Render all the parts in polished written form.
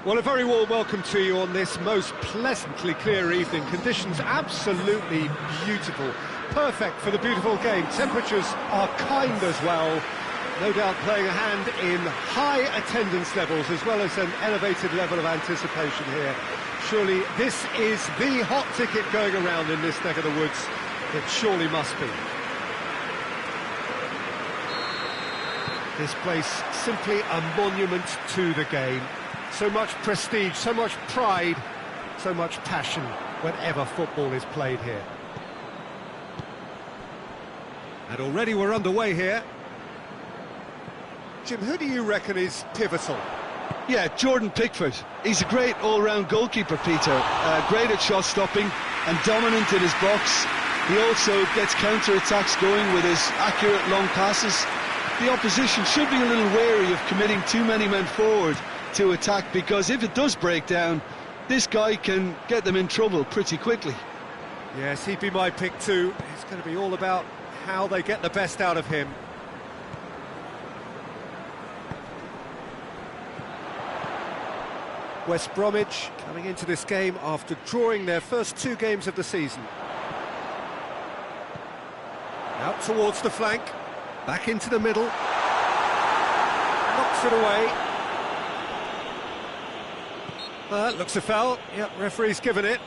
Well, a very warm welcome to you on this most pleasantly clear evening. Conditions absolutely beautiful. Perfect for the beautiful game. Temperatures are kind as well. No doubt playing a hand in high attendance levels as well as an elevated level of anticipation here. Surely this is the hot ticket going around in this neck of the woods. It surely must be. This place simply a monument to the game. So much prestige, so much pride, so much passion whenever football is played here. And already we're underway here. Jim, who do you reckon is pivotal? Yeah, Jordan Pickford. He's a great all-round goalkeeper, Peter. Great at shot stopping and dominant in his box. He also gets counter-attacks going with his accurate long passes. The opposition should be a little wary of committing too many men forward to attack, because if it does break down, this guy can get them in trouble pretty quickly. Yes, he'd be my pick too. It's going to be all about how they get the best out of him. West Bromwich coming into this game after drawing their first 2 games of the season. Out towards the flank, back into the middle, knocks it away. Looks a foul. Yep, referee's given it.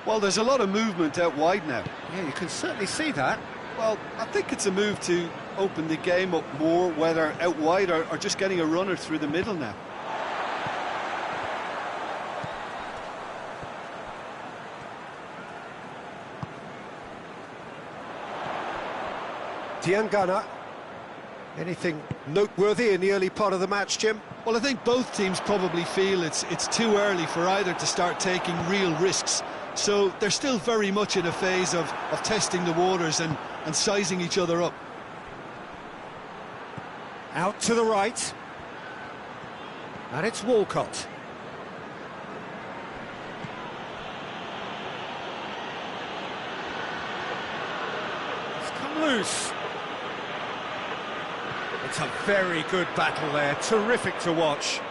Well, there's a lot of movement out wide now. Yeah, you can certainly see that. Well, I think it's a move to open the game up more, whether out wide or just getting a runner through the middle now. Diangana. Anything noteworthy in the early part of the match, Jim? Well, I think both teams probably feel it's too early for either to start taking real risks. So they're still very much in a phase of testing the waters and sizing each other up. Out to the right. And it's Walcott. It's come loose. It's a very good battle there, terrific to watch.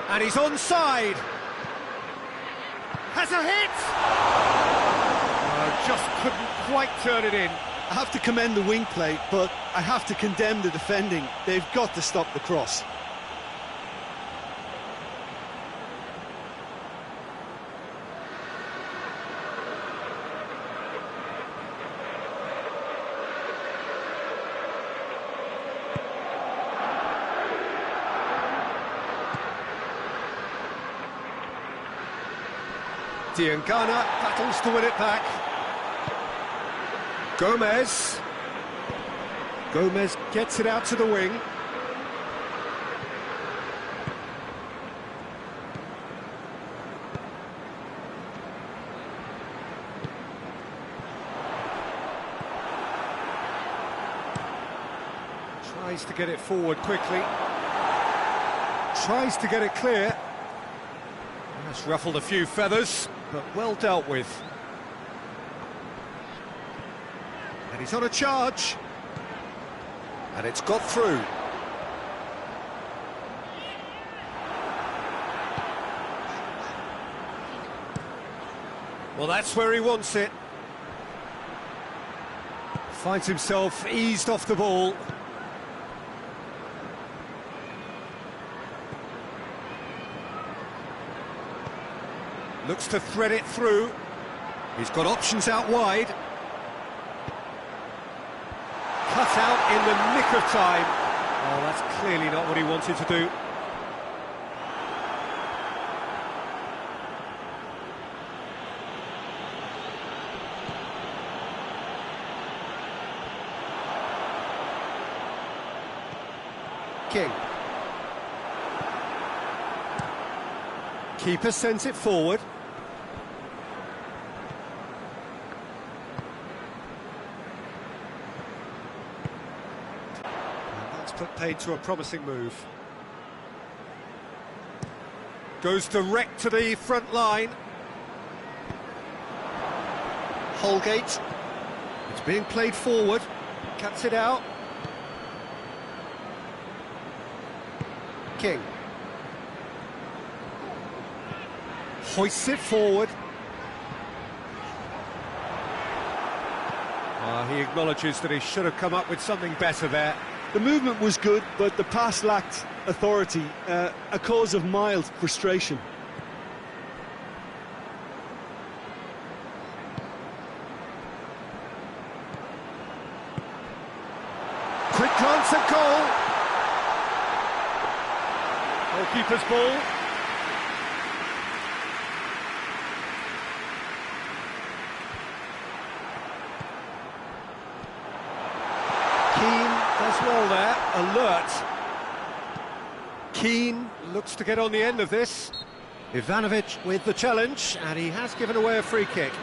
And he's onside. Has a hit! Just couldn't quite turn it in. I have to commend the wing play, but I have to condemn the defending. They've got to stop the cross. Diangana battles to win it back. Gomez. Gomez gets it out to the wing. Tries to get it forward quickly. Tries to get it clear. That's ruffled a few feathers, but well dealt with. And he's on a charge. And it's got through. Well, that's where he wants it. Finds himself eased off the ball. Looks to thread it through. He's got options out wide. Cut out in the nick of time. Oh, that's clearly not what he wanted to do. King. Keeper sends it forward. And that's put paid to a promising move. Goes direct to the front line. Holgate. It's being played forward. Cuts it out. King. Hoists it forward. He acknowledges that he should have come up with something better there. The movement was good, but the pass lacked authority, a cause of mild frustration. Quick glance at goal. Goalkeeper's ball. Keane does well there, alert. Keane looks to get on the end of this. Ivanovic with the challenge, and he has given away a free kick.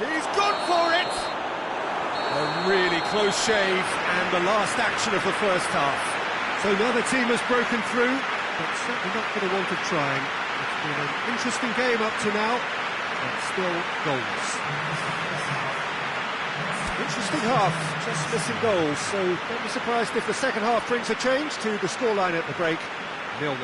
He's gone for it! A really close shave, and the last action of the first half. So neither team has broken through, but certainly not for the want of trying. It's been an interesting game up to now, but still goals. Interesting half, just missing goals, so don't be surprised if the second half brings a change to the scoreline at the break, 0-0.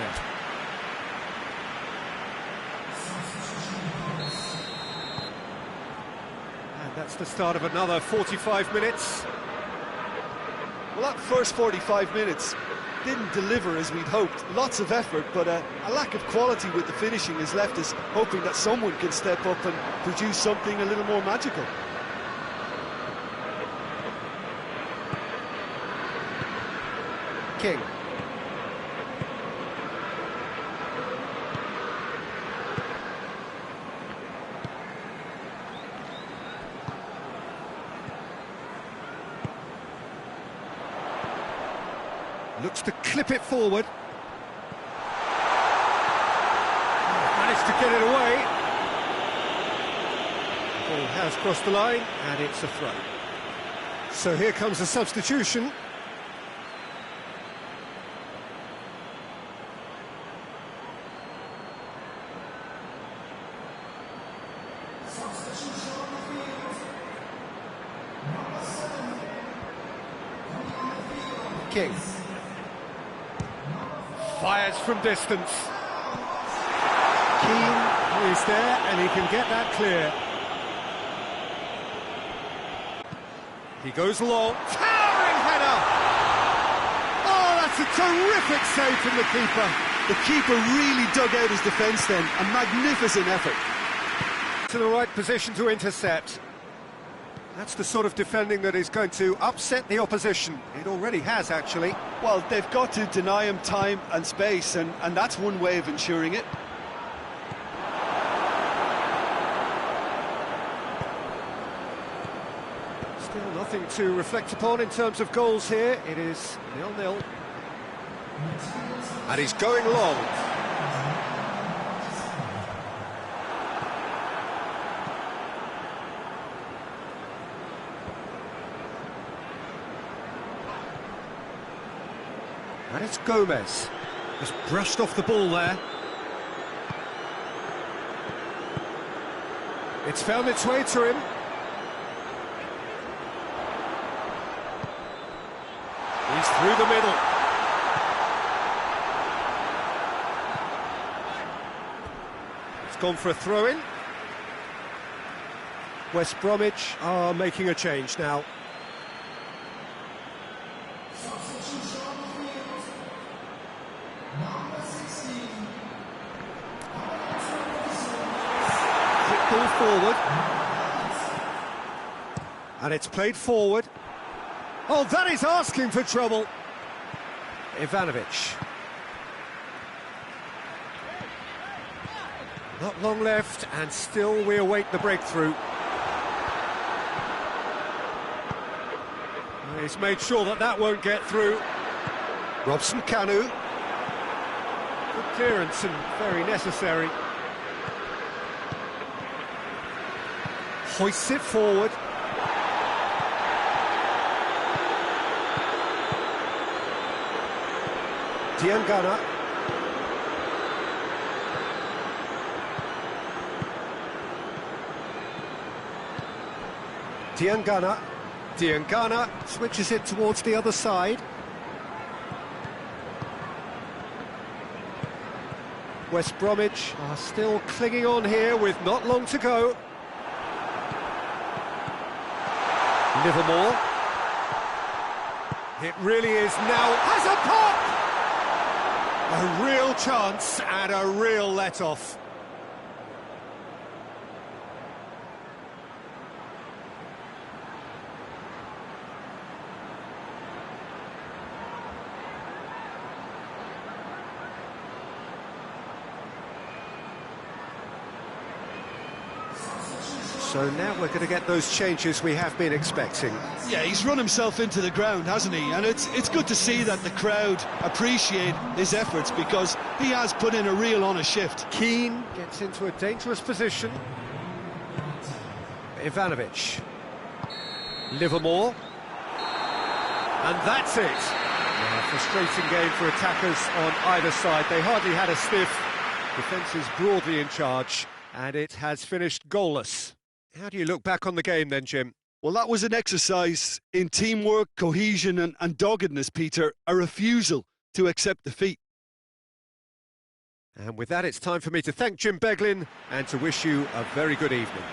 That's the start of another 45 minutes. Well, that first 45 minutes didn't deliver as we'd hoped. Lots of effort, but a lack of quality with the finishing has left us hoping that someone can step up and produce something a little more magical. King. Looks to clip it forward. Managed to get it away. The ball has crossed the line, and it's a throw. So here comes a substitution. King. Fires from distance. Keane is there, and he can get that clear. He goes long. Towering header! Oh, that's a terrific save from the keeper. The keeper really dug out his defence then. A magnificent effort. To the right position to intercept. That's the sort of defending that is going to upset the opposition. It already has, actually. Well, they've got to deny him time and space, and that's one way of ensuring it. Still nothing to reflect upon in terms of goals here. It is 0-0. And he's going long. And it's Gomez. Just brushed off the ball there. It's found its way to him. He's through the middle. It's gone for a throw-in. West Bromwich are making a change now. Quick ball forward. And it's played forward. Oh, that is asking for trouble. Ivanovic. Not long left, and still we await the breakthrough. He's made sure that that won't get through. Robson Kanu. Good clearance and very necessary. Hoists it forward. Diangana. Diangana switches it towards the other side. West Bromwich are still clinging on here with not long to go. Livermore. It really is now. Has a pop! A real chance and a real let-off. So now we're going to get those changes we have been expecting. Yeah, he's run himself into the ground, hasn't he? And it's good to see that the crowd appreciate his efforts, because he has put in a real honest shift. Keane gets into a dangerous position. Ivanovic. Livermore. And that's it. A frustrating game for attackers on either side. They hardly had a sniff. Defence is broadly in charge, and it has finished goalless. How do you look back on the game then, Jim? Well, that was an exercise in teamwork, cohesion and doggedness, Peter. A refusal to accept defeat. And with that, it's time for me to thank Jim Beglin and to wish you a very good evening.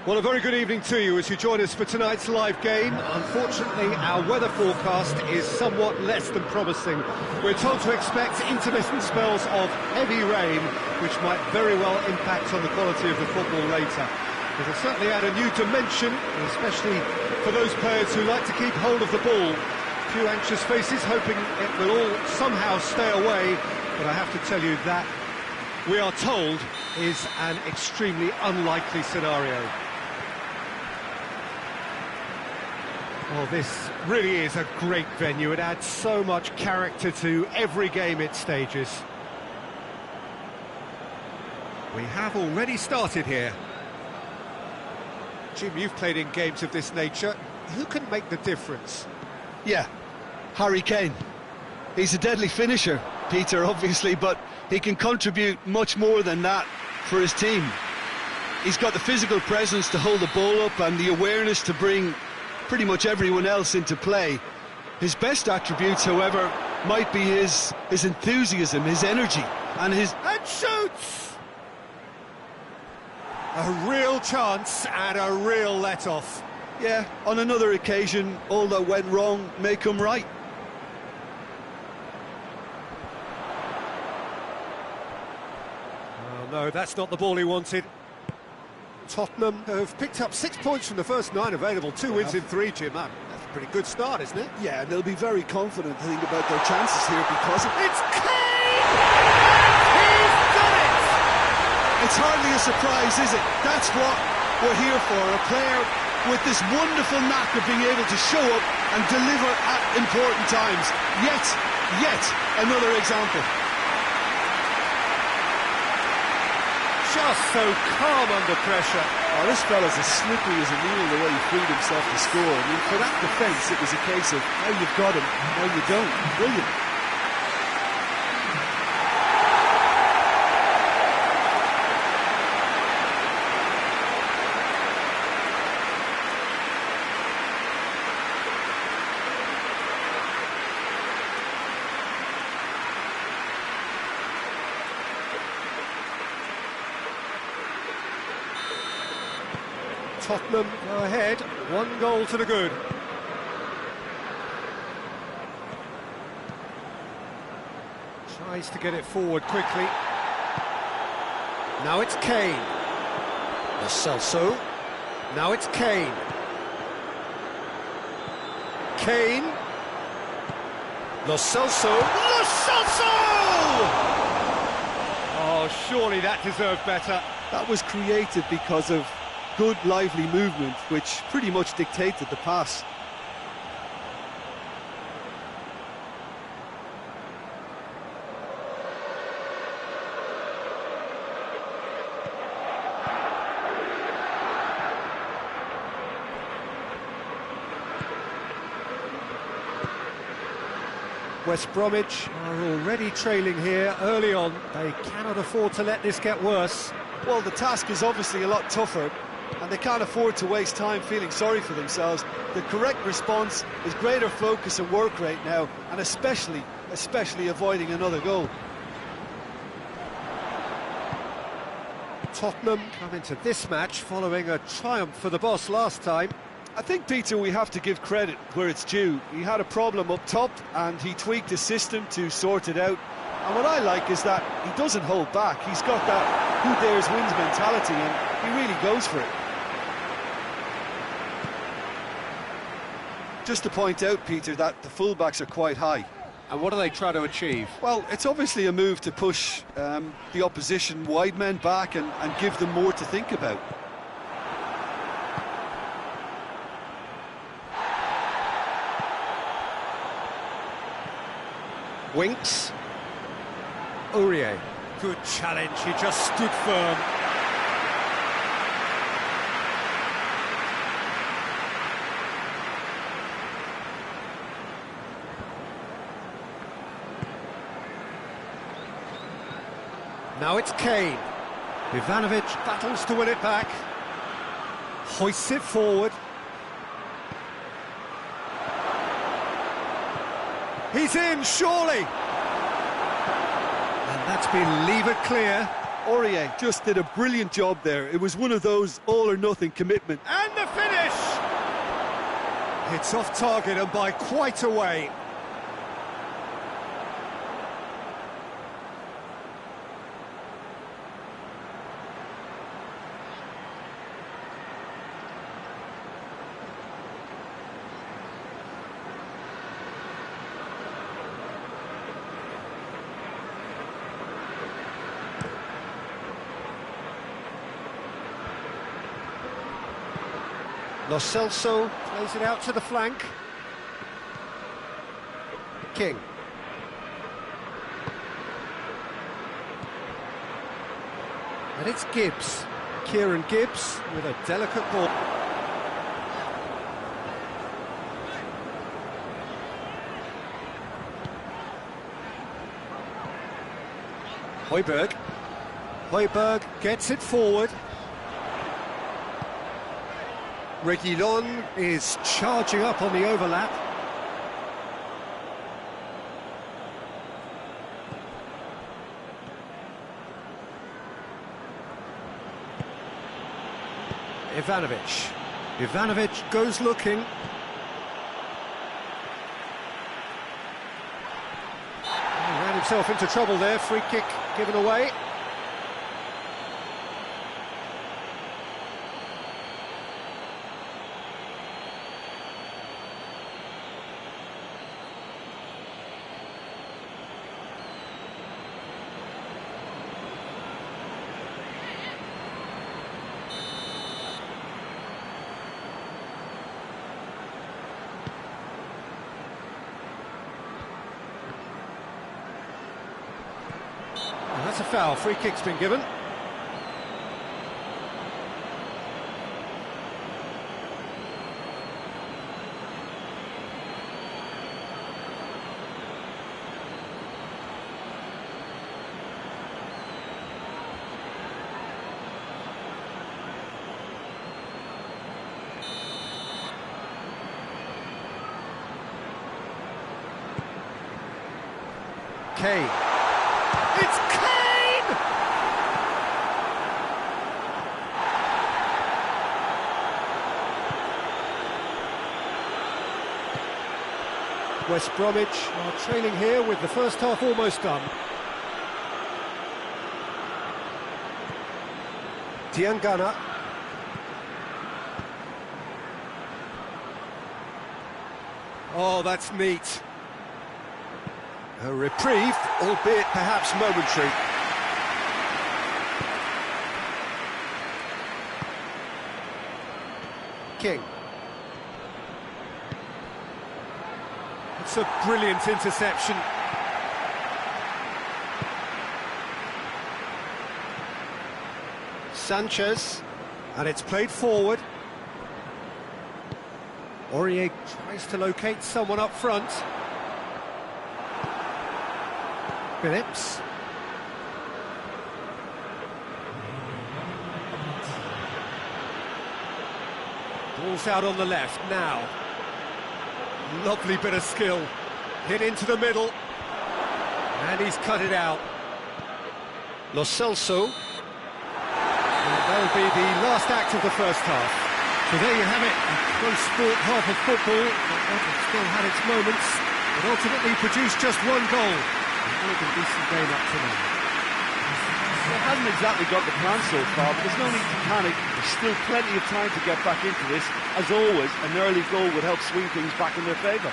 Well, a very good evening to you as you join us for tonight's live game. Unfortunately, our weather forecast is somewhat less than promising. We're told to expect intermittent spells of heavy rain, which might very well impact on the quality of the football later. It'll certainly add a new dimension, especially for those players who like to keep hold of the ball. A few anxious faces hoping it will all somehow stay away, but I have to tell you that, we are told, is an extremely unlikely scenario. Well, this really is a great venue. It adds so much character to every game it stages. We have already started here. Jim, you've played in games of this nature. Who can make the difference? Yeah, Harry Kane. He's a deadly finisher, Peter, obviously, but he can contribute much more than that for his team. He's got the physical presence to hold the ball up and the awareness to bring pretty much everyone else into play. His best attributes, however, might be his enthusiasm, his energy, and his... And shoots! A real chance and a real let-off. Yeah, on another occasion, all that went wrong may come right. Oh, no, that's not the ball he wanted. Tottenham have picked up 6 points from the first 9 available, 2 wins in 3, Jim. That's a pretty good start, isn't it? Yeah, and they'll be very confident, I think, about their chances here because... It's Kane! He's done it! It's hardly a surprise, is it? That's what we're here for, a player with this wonderful knack of being able to show up and deliver at important times. Yet another example. Just so calm under pressure. Oh, this fella's as slippery as a needle the way he freed himself to score. I mean, for that defence, it was a case of now you've got him, now you don't. Brilliant. Tottenham go ahead, 1 goal to the good. Tries to get it forward quickly. Now it's Kane. Lo Celso. Now it's Kane. Kane. Lo Celso. Lo Celso! Oh, surely that deserved better. That was created because of good, lively movement, which pretty much dictated the pass. West Bromwich are already trailing here early on. They cannot afford to let this get worse. Well, the task is obviously a lot tougher, and they can't afford to waste time feeling sorry for themselves. The correct response is greater focus and work rate now, and especially avoiding another goal. Tottenham come into this match following a triumph for the boss last time. I think, Peter, we have to give credit where it's due. He had a problem up top, and he tweaked his system to sort it out. And what I like is that he doesn't hold back. He's got that who dares wins mentality, and he really goes for it. Just to point out, Peter, that the fullbacks are quite high. And what do they try to achieve? Well, it's obviously a move to push the opposition wide men back and give them more to think about. Winks. Aurier. Good challenge, he just stood firm. Now it's Kane. Ivanovic battles to win it back. Hoists it forward. He's in, surely! And that's been levered clear. Aurier just did a brilliant job there. It was one of those all-or-nothing commitment. And the finish! It's off target and by quite a way. Lo Celso plays it out to the flank. King. And it's Gibbs. Kieran Gibbs with a delicate ball. Højbjerg. Højbjerg gets it forward. Reguilon is charging up on the overlap. Ivanovic goes looking. He ran himself into trouble there, free kick given away. That's a foul, free kick's been given. Kane. It's Kane! West Bromwich are trailing here with the first half almost done. Diangana. Oh, that's neat. A reprieve, albeit perhaps momentary. King. It's a brilliant interception. Sanchez, and it's played forward. Aurier tries to locate someone up front. Phillips. Ball's out on the left now. Lovely bit of skill. Hit into the middle. And he's cut it out. Lo Celso. And that'll be the last act of the first half. So there you have it. A close sport half of football. It still had its moments. It ultimately produced just one goal. A decent game up to now. It hasn't exactly got the plan so far, but there's no need to panic. There's still plenty of time to get back into this. As always, an early goal would help swing things back in their favour.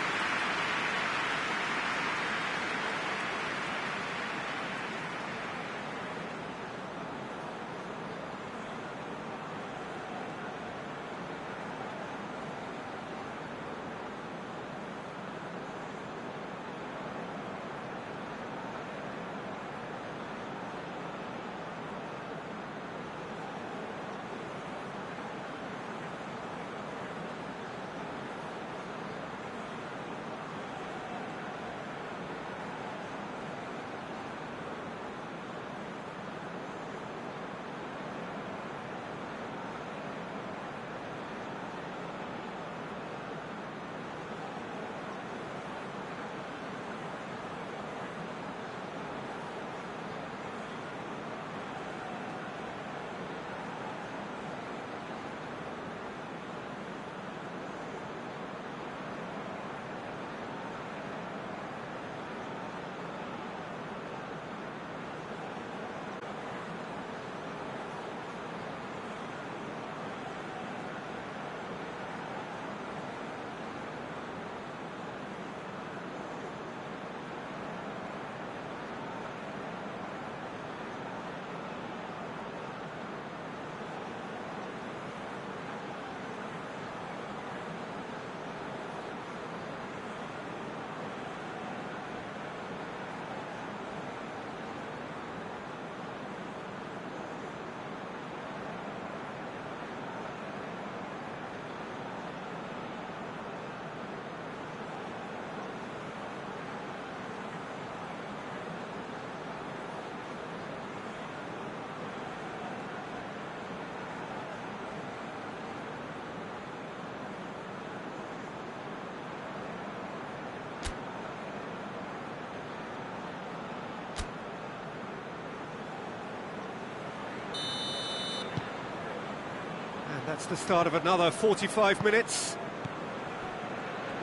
That's the start of another 45 minutes.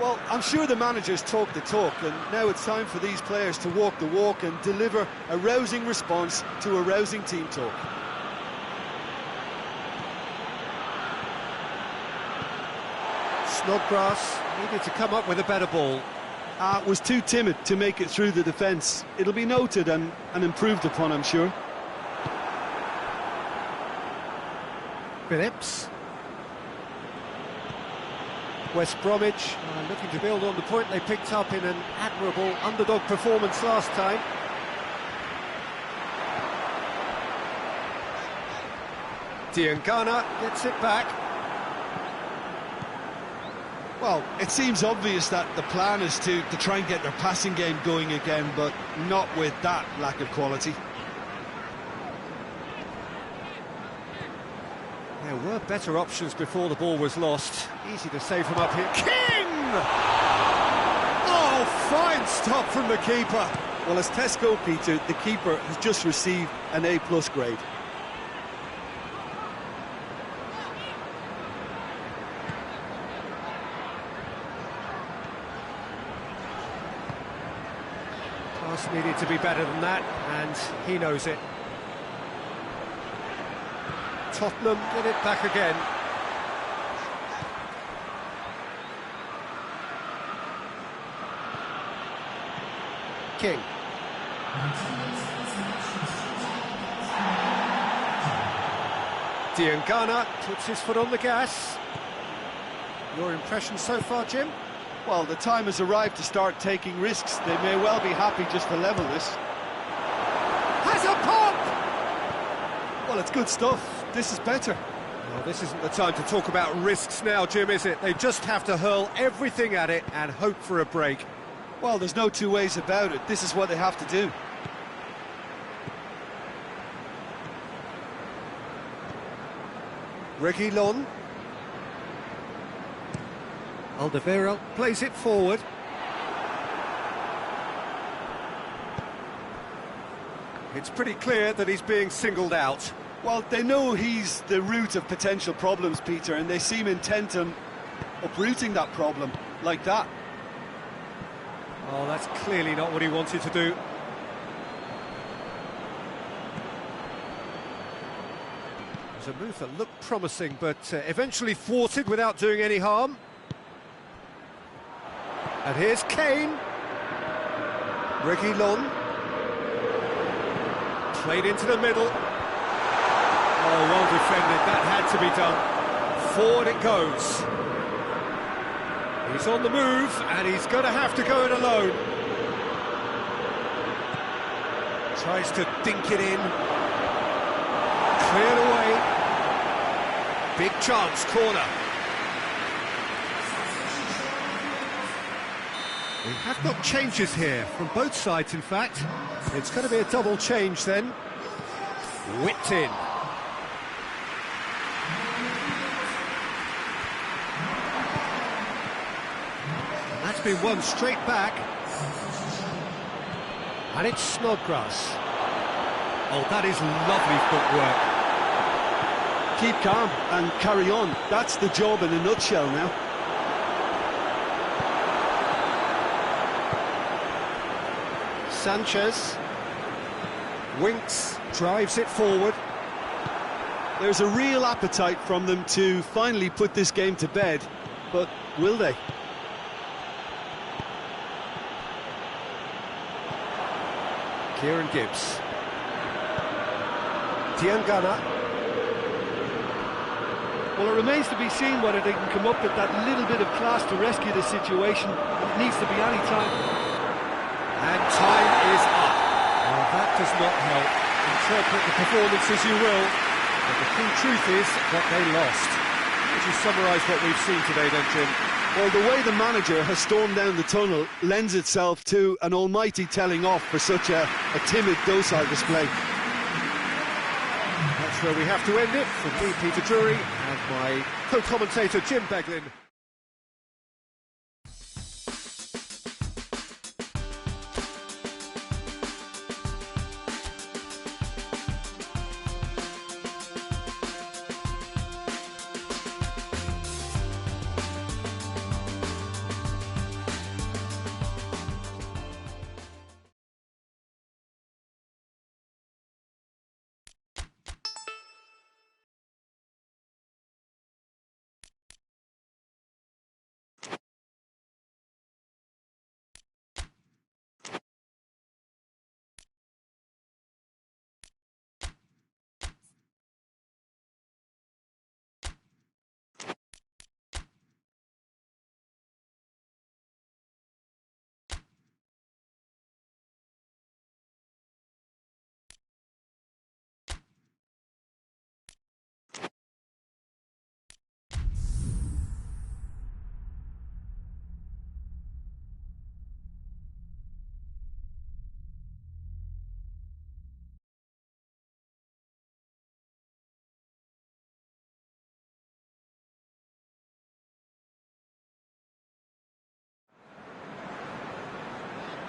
Well, I'm sure the managers talk the talk, and now it's time for these players to walk the walk and deliver a rousing response to a rousing team talk. Snodgrass needed to come up with a better ball. Was too timid to make it through the defence. It'll be noted and improved upon, I'm sure. Phillips. West Bromwich looking to build on the point they picked up in an admirable underdog performance last time. Diangana gets it back. Well, it seems obvious that the plan is to try and get their passing game going again, but not with that lack of quality. There were better options before the ball was lost. Easy to save from up here. King! Oh, fine stop from the keeper. Well, as Tesco, Peter, the keeper has just received an A+ grade. Pass needed to be better than that, and he knows it. Tottenham get it back again. King. Diangana puts his foot on the gas. Your impression so far, Jim? Well, the time has arrived to start taking risks. They may well be happy just to level this. Has a pop! Well, it's good stuff. This is better. Well, this isn't the time to talk about risks now, Jim, is it? They just have to hurl everything at it and hope for a break. Well, there's no two ways about it. This is what they have to do. Reguilon. Alderweireld plays it forward. It's pretty clear that he's being singled out. Well, they know he's the root of potential problems, Peter, and they seem intent on uprooting that problem, like that. Oh, that's clearly not what he wanted to do. It was a move that looked promising, but eventually thwarted without doing any harm. And here's Kane. Reguilon. Played into the middle. Oh, well defended, that had to be done. Forward it goes. He's on the move, and he's going to have to go it alone. Tries to dink it in. Cleared away. Big chance, corner. We have got changes here, from both sides in fact. It's going to be a double change then. Whipped in. And that's been won straight back. And it's Snodgrass. Oh, that is lovely footwork. Keep calm and carry on. That's the job in a nutshell now. Sanchez. Winks, drives it forward. There's a real appetite from them to finally put this game to bed, but will they? Kieran Gibbs. Diangana. Well, it remains to be seen whether they can come up with that little bit of class to rescue the situation. It needs to be any time. And time is up. Well, that does not help. Interpret the performance as you will, but the full truth is that they lost. Would you summarise what we've seen today then, Jim? Well, the way the manager has stormed down the tunnel lends itself to an almighty telling off for such a timid, docile display. That's where we have to end it. From me, Peter Drury, and my co-commentator, Jim Beglin.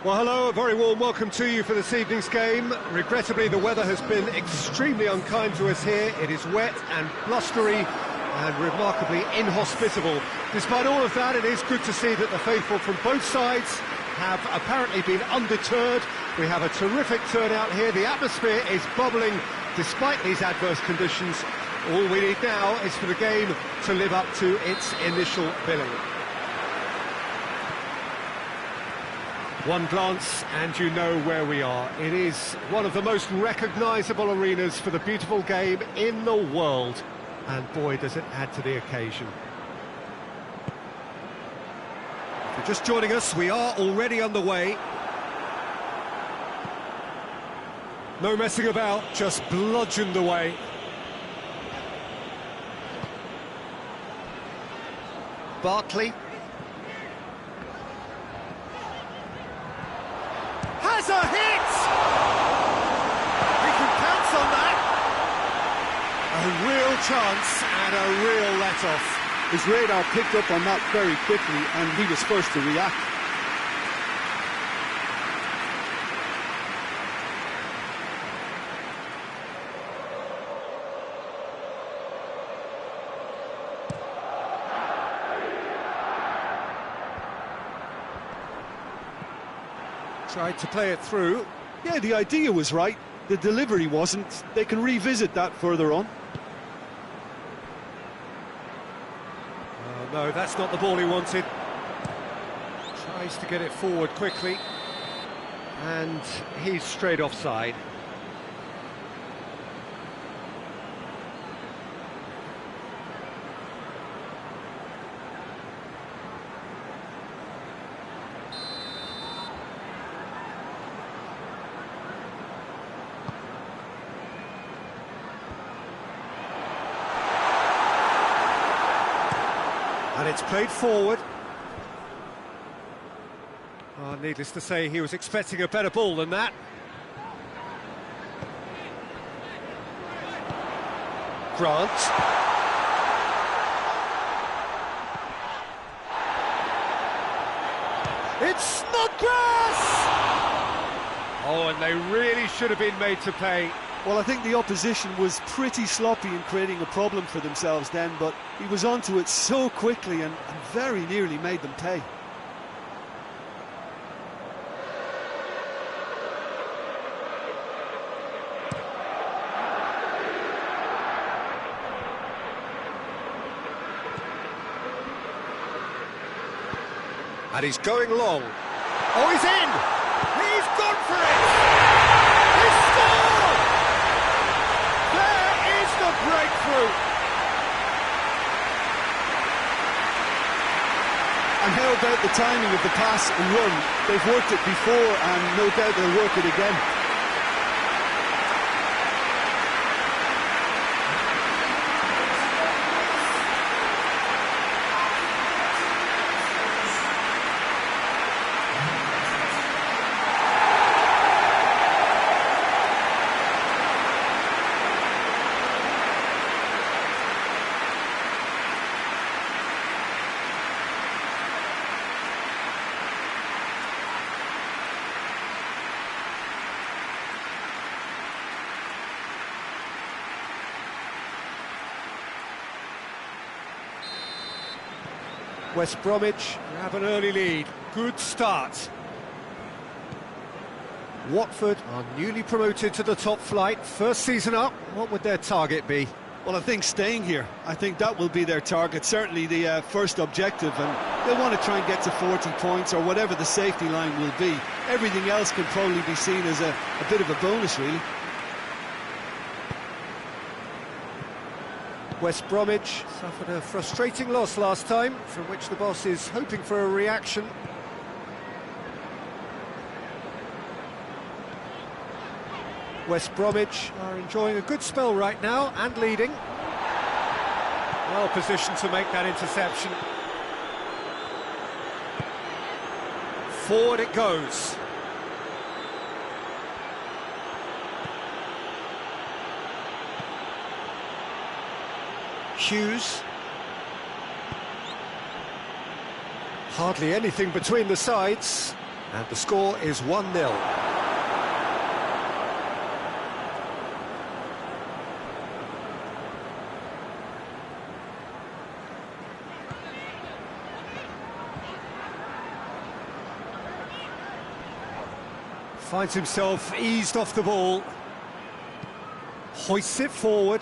Well, hello, a very warm welcome to you for this evening's game. Regrettably, the weather has been extremely unkind to us here. It is wet and blustery and remarkably inhospitable. Despite all of that, it is good to see that the faithful from both sides have apparently been undeterred. We have a terrific turnout here. The atmosphere is bubbling despite these adverse conditions. All we need now is for the game to live up to its initial billing. One glance and you know where we are. It is one of the most recognisable arenas for the beautiful game in the world. And boy, does it add to the occasion. If you're just joining us, we are already underway. No messing about, just bludgeoned away. Bartley. Has a hit! He can pounce on that. A real chance and a real let-off. His radar picked up on that very quickly and he was first to react. Tried to play it through. Yeah, the idea was right. The delivery wasn't. They can revisit that further on. Oh, no, that's not the ball he wanted. Tries to get it forward quickly. And he's straight offside. And it's played forward. Oh, needless to say, he was expecting a better ball than that. Grant. It's Snodgrass! Oh, and they really should have been made to pay. Well, I think the opposition was pretty sloppy in creating a problem for themselves then, but he was onto it so quickly and very nearly made them pay. And he's going long. Oh, he's in! He's gone for it! He's scored! There is the breakthrough! And how about the timing of the pass and run? They've worked it before and no doubt they'll work it again. West Bromwich have an early lead. Good start. Watford are newly promoted to the top flight. First season up, what would their target be? Well, I think staying here. I think that will be their target, certainly the first objective, and they'll want to try and get to 40 points or whatever the safety line will be. Everything else can probably be seen as a bit of a bonus, really. West Bromwich suffered a frustrating loss last time, from which the boss is hoping for a reaction. West Bromwich are enjoying a good spell right now and leading. Well positioned to make that interception. Forward it goes. Hughes. Hardly anything between the sides. And the score is 1-0. Finds himself eased off the ball. Hoists it forward.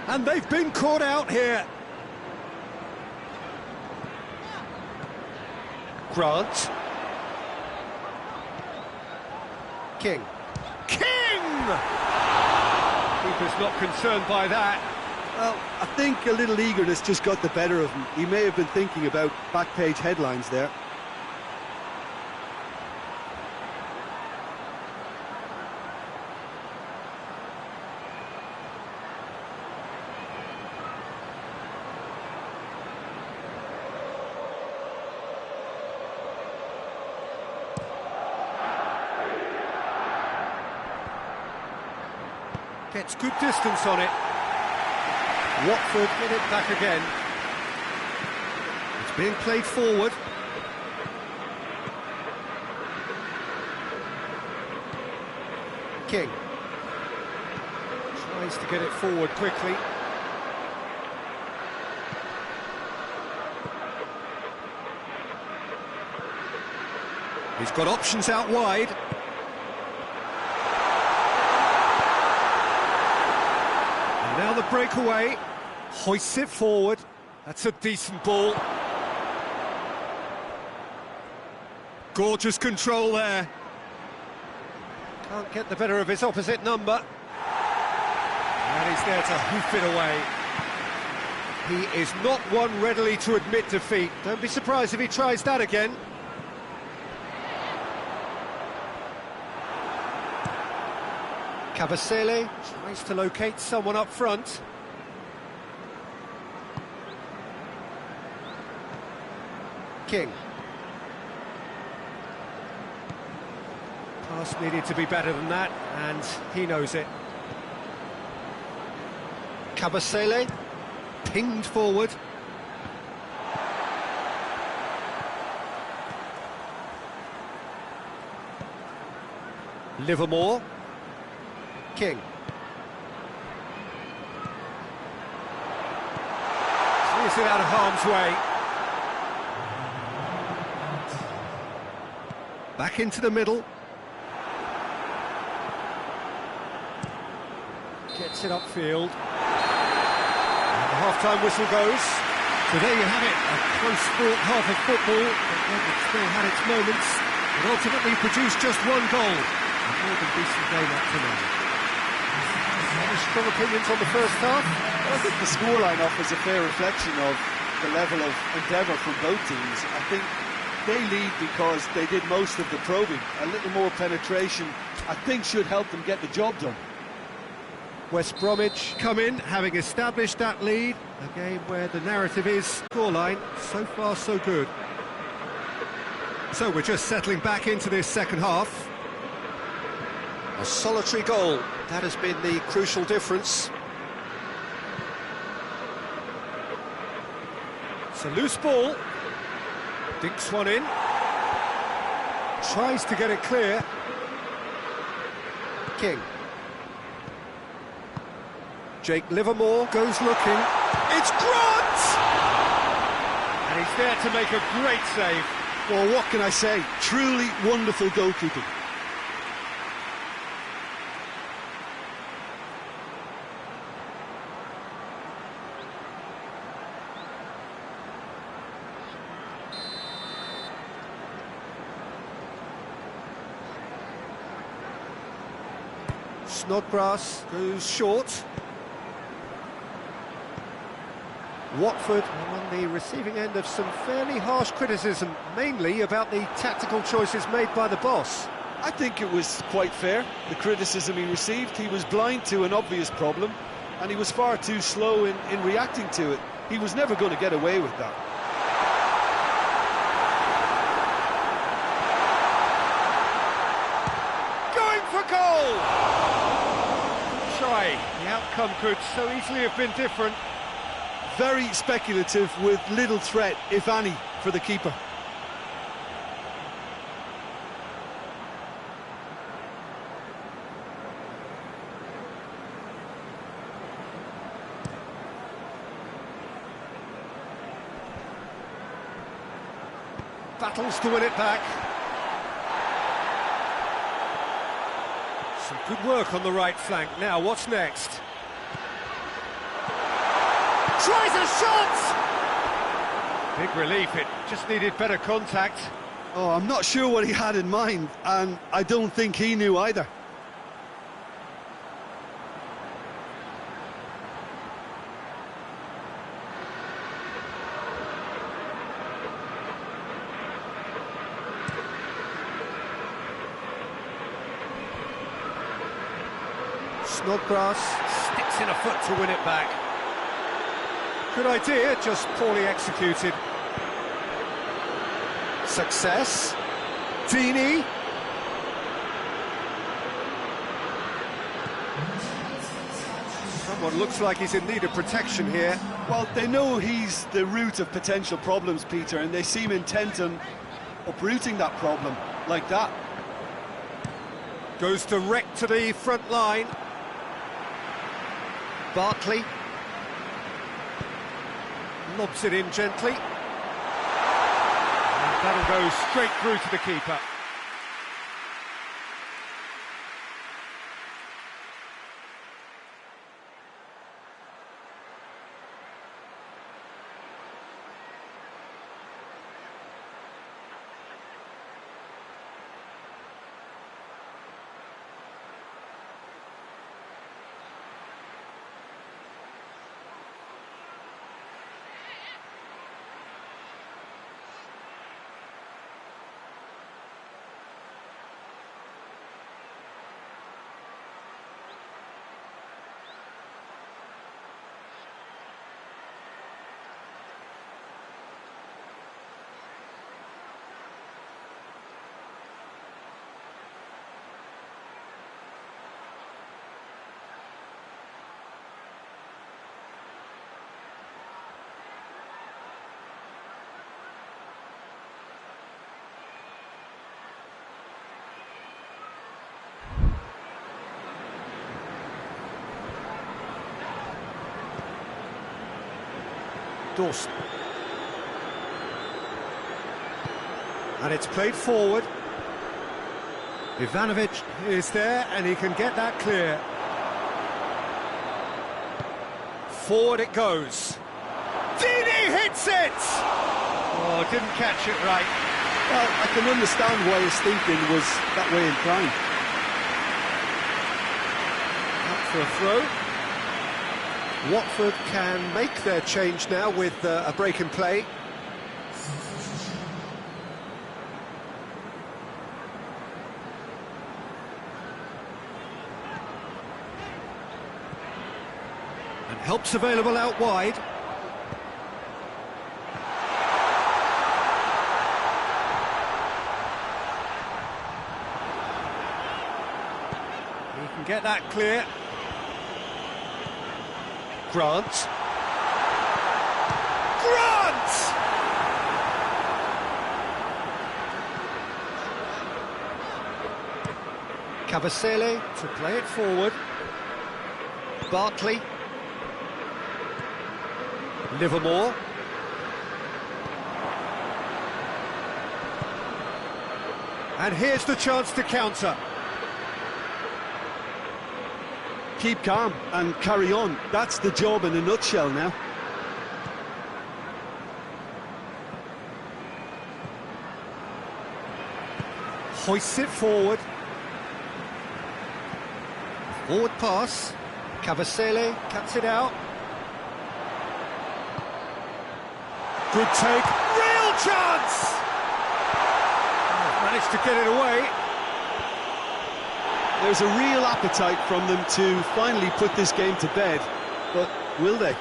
And they've been caught out here. Grant. King. Keeper's not concerned by that. Well, I think a little eagerness just got the better of him. He may have been thinking about back-page headlines there. Gets good distance on it. Watford get it back again. It's being played forward. King tries to get it forward quickly. He's got options out wide. And now the breakaway. Hoists it forward. That's a decent ball. Gorgeous control there. Can't get the better of his opposite number. And he's there to hoof it away. He is not one readily to admit defeat. Don't be surprised if he tries that again. Kabasele tries to locate someone up front. King. Pass needed to be better than that, and he knows it. Kabasele, pinged forward. Livermore. King. Clears it out of harm's way. Back into the middle. Gets it upfield. And the half-time whistle goes. So there you have it, a close-fought half of football, but it still had its moments, and ultimately produced just one goal. A more than decent game up to now. Any strong opinions on the first half? I think the scoreline offers a fair reflection of the level of endeavour from both teams. I think they lead because they did most of the probing. A little more penetration, I think, should help them get the job done. West Bromwich come in, having established that lead. A game where the narrative is scoreline, so far so good. So we're just settling back into this second half. A solitary goal, that has been the crucial difference. It's a loose ball. Dinks one in. Tries to get it clear. King. Jake Livermore goes looking. It's Grant! And he's there to make a great save. Well, what can I say? Truly wonderful goalkeeping. Snodgrass goes short. Watford on the receiving end of some fairly harsh criticism, mainly about the tactical choices made by the boss. I think it was quite fair, the criticism he received. He was blind to an obvious problem, and he was far too slow in reacting to it. He was never going to get away with that. Going for goal! Try. He outcome could so easily have been different. Very speculative with little threat, if any, for the keeper. Battles to win it back. Some good work on the right flank. Now, what's next? Tries a shot! Big relief, it just needed better contact. Oh, I'm not sure what he had in mind, and I don't think he knew either. Snodgrass sticks in a foot to win it back. Good idea, just poorly executed. Success. Dini. Someone looks like he's in need of protection here. Well, they know he's the root of potential problems, Peter, and they seem intent on uprooting that problem, like that. Goes direct to the front line. Barkley. Lobs it in gently. And that'll go straight through to the keeper. Dawson. And it's played forward. Ivanovic is there and he can get that clear. Forward it goes. Dini hits it! Oh, didn't catch it right. Well, I can understand why his thinking was that way inclined. Up for a throw. Watford can make their change now with a break in play. And help's available out wide. He can get that clear. Grant. Grant! Cavasele to play it forward. Barkley. Livermore. And here's the chance to counter. Keep calm and carry on. That's the job in a nutshell now. Hoists it forward. Forward pass. Cavasele cuts it out. Good take. Real chance! Oh, managed to get it away. There's a real appetite from them to finally put this game to bed, but will they?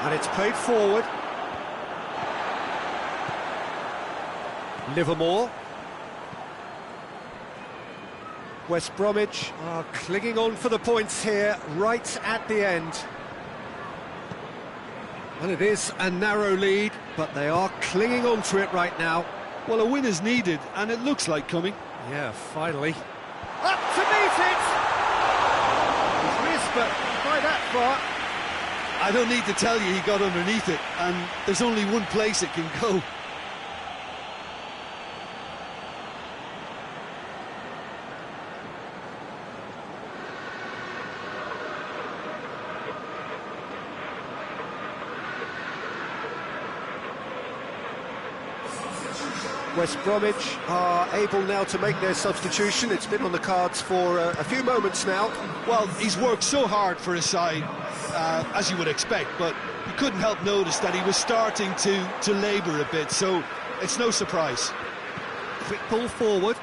And it's played forward. Livermore. West Bromwich are clinging on for the points here, right at the end. And it is a narrow lead, but they are clinging on to it right now. Well, a win is needed, and it looks like coming. Yeah, finally. Up to meet it! He's missed, but by that far. I don't need to tell you he got underneath it, and there's only one place it can go. West Bromwich are able now to make their substitution. It's been on the cards for a few moments now. Well, he's worked so hard for his side, as you would expect, but you couldn't help notice that he was starting to labour a bit, so it's no surprise. Quick pull forward.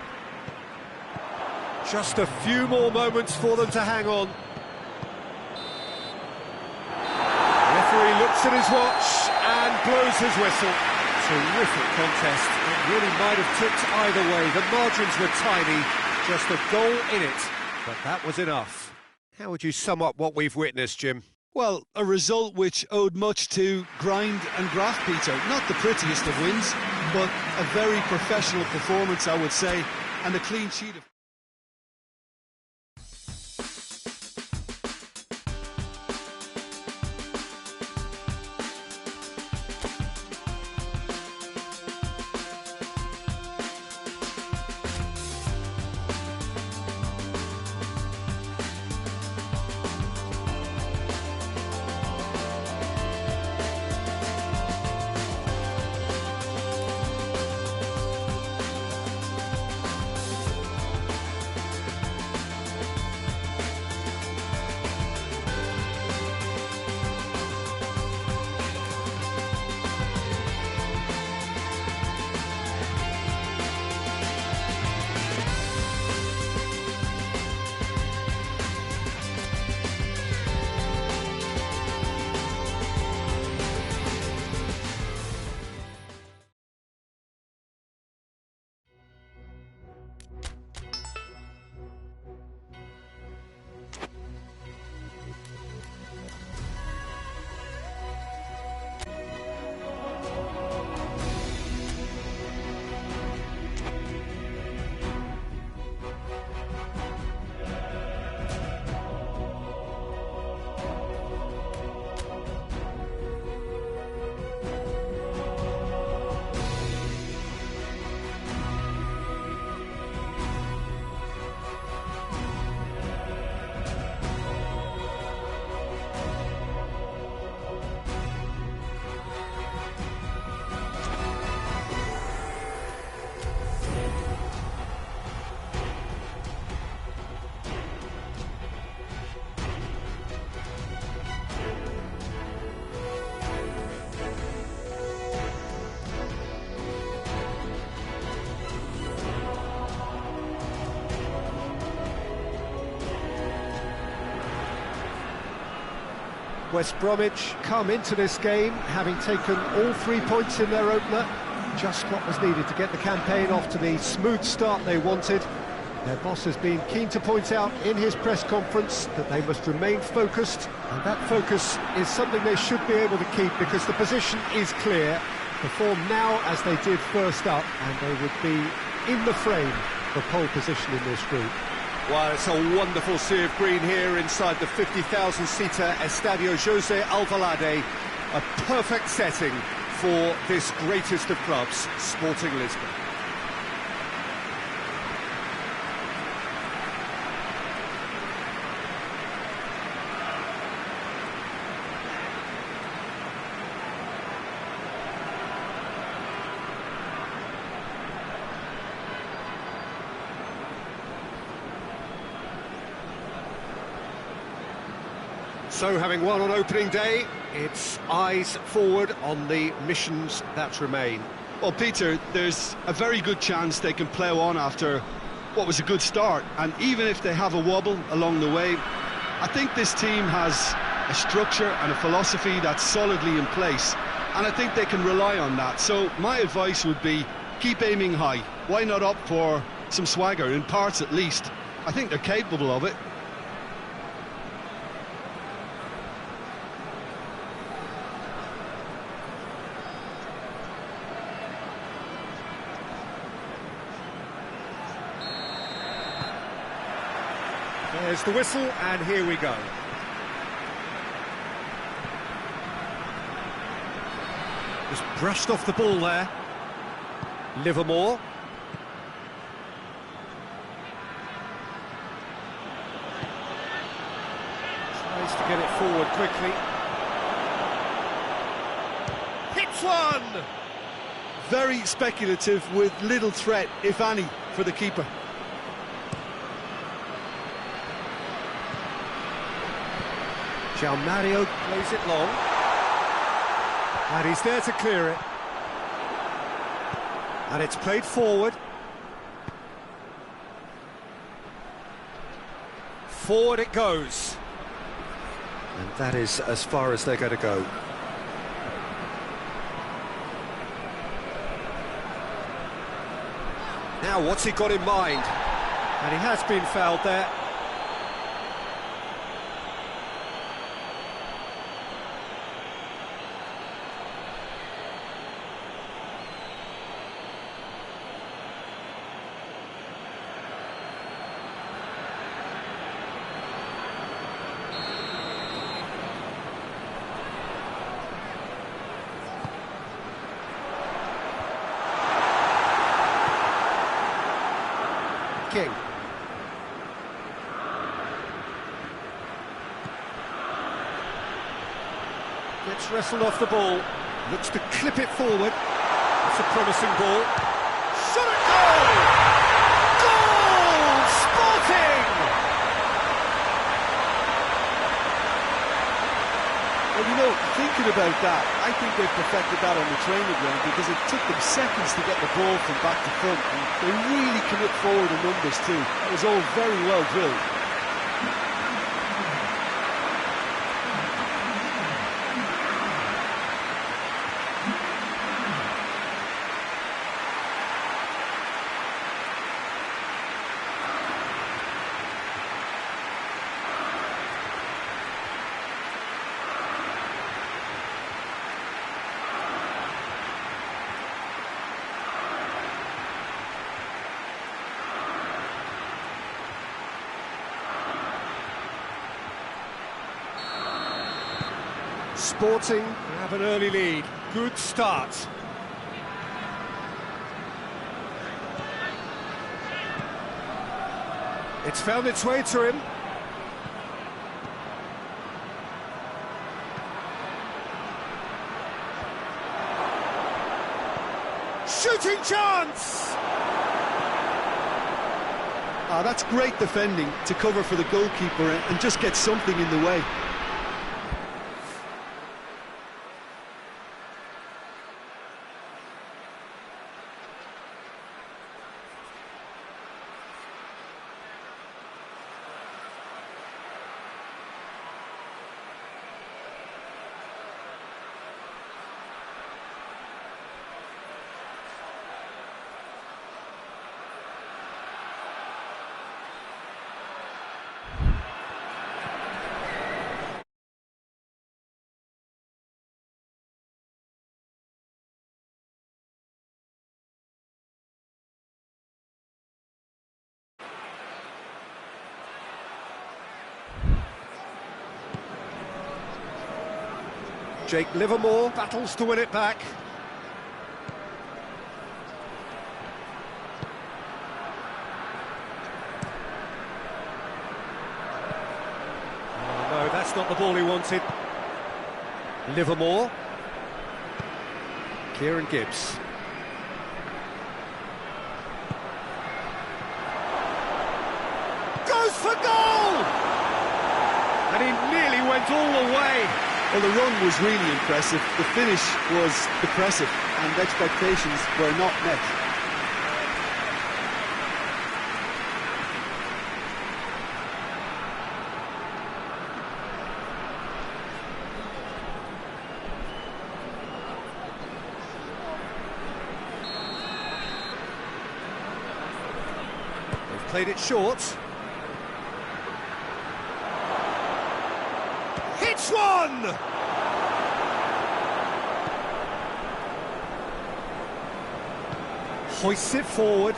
Just a few more moments for them to hang on. Referee looks at his watch and blows his whistle. Terrific contest. It really might have tipped either way. The margins were tiny, just a goal in it, but that was enough. How would you sum up what we've witnessed, Jim? Well, a result which owed much to grind and graft, Peter. Not the prettiest of wins, but a very professional performance, I would say, and a clean sheet of... West Bromwich come into this game having taken all 3 points in their opener. Just what was needed to get the campaign off to the smooth start they wanted. Their boss has been keen to point out in his press conference that they must remain focused, and that focus is something they should be able to keep because the position is clear. Perform now as they did first up, and they would be in the frame for pole position in this group. Well, it's a wonderful sea of green here inside the 50,000-seater Estadio José Alvalade. A perfect setting for this greatest of clubs, Sporting Lisbon. So, having won on opening day, it's eyes forward on the missions that remain. Well, Peter, there's a very good chance they can plough on after what was a good start, and even if they have a wobble along the way, I think this team has a structure and a philosophy that's solidly in place, and I think they can rely on that. So my advice would be keep aiming high. Why not opt for some swagger, in parts at least? I think they're capable of it. There's the whistle, and here we go. Just brushed off the ball there. Livermore. Tries to get it forward quickly. Hits one! Very speculative with little threat, if any, for the keeper. João Mario plays it long. And he's there to clear it. And it's played forward. Forward it goes. And that is as far as they're going to go. Now, what's he got in mind? And he has been fouled there. King. Gets wrestled off the ball. Looks to clip it forward. That's a promising ball. Shot at goal! Goal! Sporting! Well, you know, thinking about that, I think they perfected that on the training ground because it took them seconds to get the ball from back to front, and they really commit forward in numbers too. It was all very well drilled. Sporting have an early lead. Good start. It's found its way to him. Shooting chance! Ah, that's great defending to cover for the goalkeeper and just get something in the way. Jake Livermore battles to win it back. Oh, no, that's not the ball he wanted. Livermore. Kieran Gibbs. Goes for goal! And he nearly went all the way. Well, the run was really impressive, the finish was depressive, and expectations were not met. Played it short. Hits one! Hoists it forward.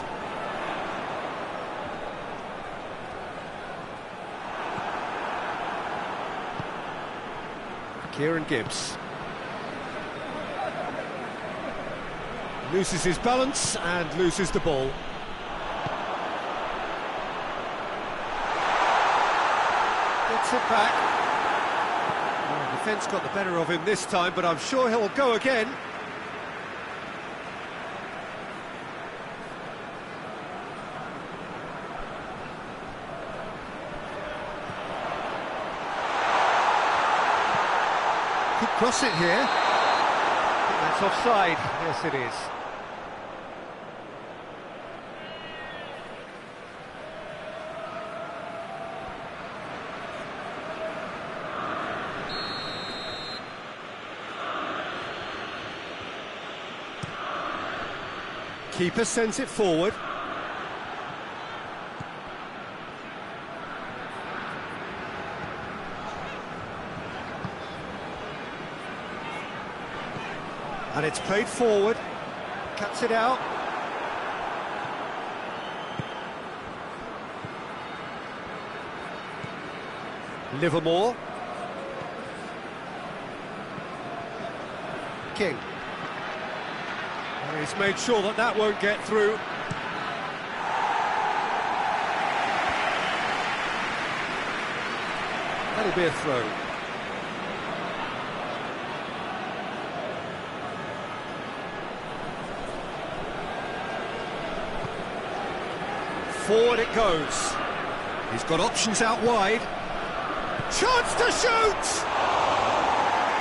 Kieran Gibbs. Loses his balance and loses the ball. Gets it back. Well, defence got the better of him this time, but I'm sure he'll go again. Could cross it here. I think that's offside. Yes, it is. Keeper sends it forward. And it's played forward. Cuts it out. Livermore. King. He's made sure that that won't get through. That'll be a throw. Forward it goes. He's got options out wide. Chance to shoot!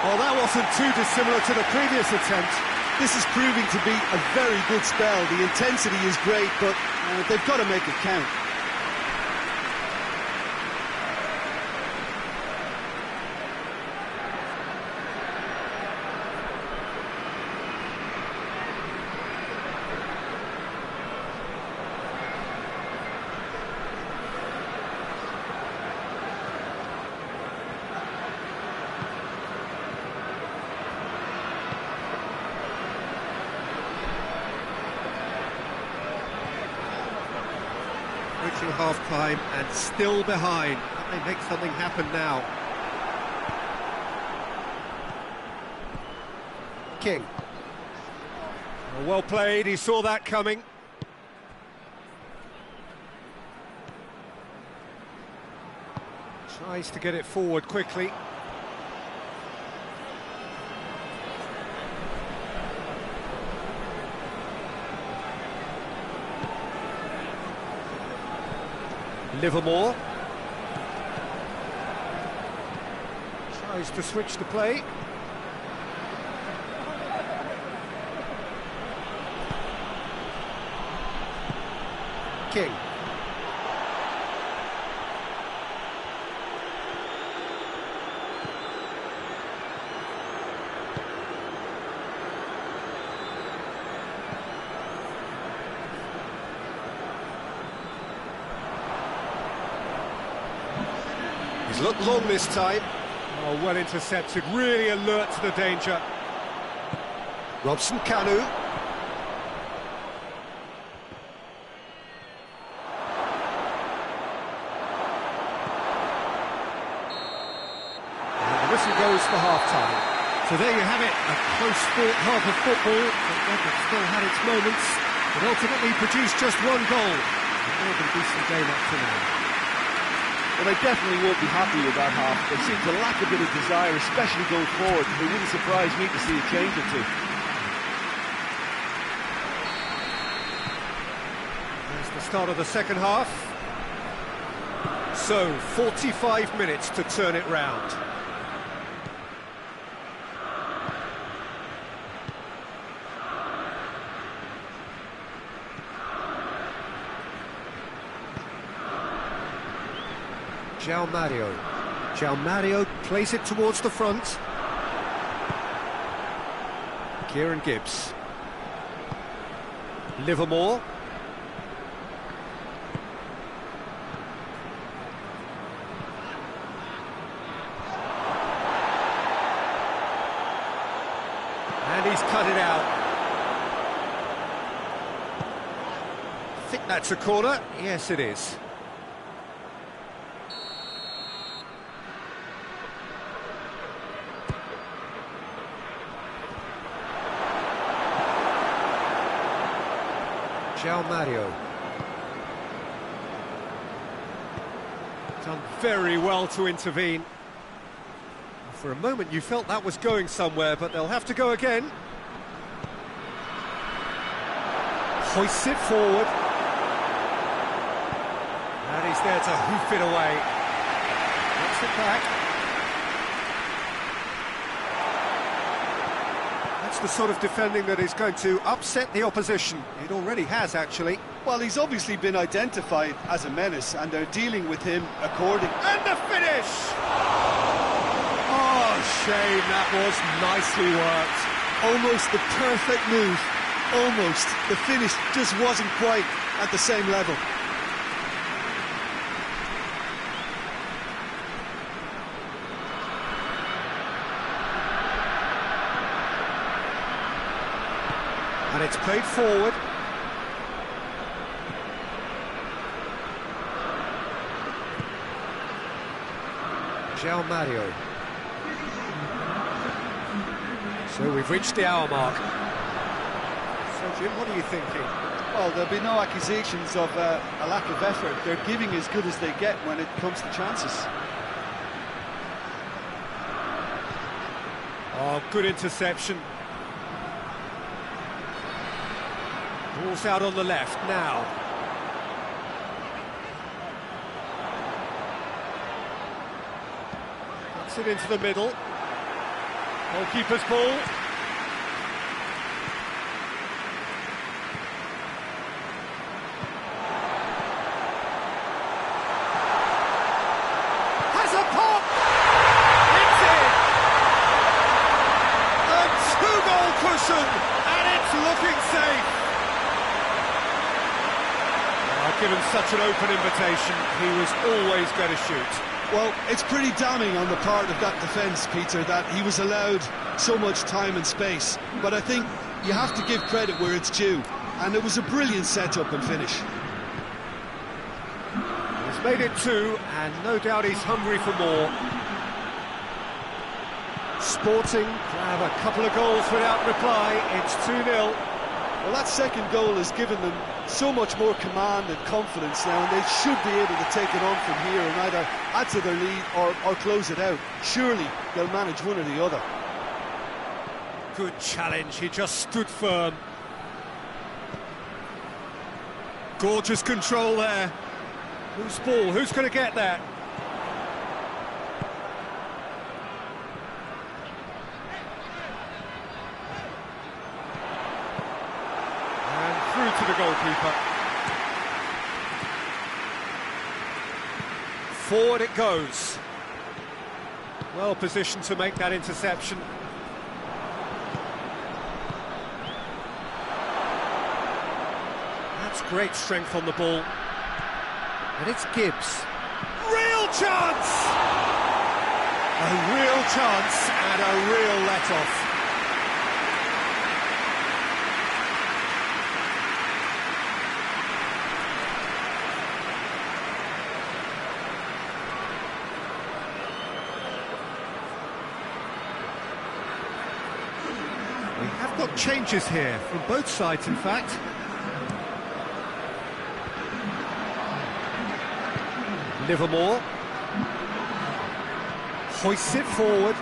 Well, that wasn't too dissimilar to the previous attempt. This is proving to be a very good spell. The intensity is great, but they've got to make it count. Reaching half-time and still behind. Can they make something happen now? King. Well played, he saw that coming. Tries to get it forward quickly. Livermore tries to switch the play. King. He's looked long this time. Oh, well intercepted, really alert to the danger. Robson Kanu. And the whistle goes for half-time. So there you have it, a close-fought half of football, that still had its moments, but ultimately produced just one goal. A more than decent game up to now. Well, they definitely won't be happy with that half. They seem to lack a bit of desire, especially going forward. It wouldn't surprise me to see a change or two. There's the start of the second half. So, 45 minutes to turn it round. João Mario plays it towards the front. Kieran Gibbs. cut it out. I think that's a corner. Yes, it is. João Mario. Done very well to intervene. For a moment you felt that was going somewhere, but they'll have to go again. Hoists it forward. And he's there to hoof it away. Gets it back. That's the sort of defending that is going to upset the opposition. It already has, actually. Well, he's obviously been identified as a menace, and they're dealing with him accordingly. And the finish! Oh, shame, that was nicely worked. Almost the perfect move. Almost. The finish just wasn't quite at the same level. And it's played forward. João Mario. So we've reached the hour mark. So Jim, what are you thinking? Well, there'll be no accusations of a lack of effort. They're giving as good as they get when it comes to chances. Oh, good interception. Ball's out on the left now. Puts it into the middle. Goalkeeper's ball. Has a pop! It's in! A two-goal cushion, and it's looking safe. Given such an open invitation, he was always going to shoot. Well, it's pretty damning on the part of that defence, Peter, that he was allowed so much time and space. But I think you have to give credit where it's due, and it was a brilliant setup and finish. He's made it two, and no doubt he's hungry for more. Sporting grab a couple of goals without reply. It's 2-0. Well, that second goal has given them so much more command and confidence now, and they should be able to take it on from here and either add to their lead or close it out. Surely they'll manage one or the other. Good challenge, he just stood firm. Gorgeous control there. Whose ball? Who's going to get that? Through to the goalkeeper. Forward it goes. Well positioned to make that interception. That's great strength on the ball. And it's Gibbs. Real chance! A real chance and a real let-off. We have got changes here, from both sides in fact. Livermore hoists it forward.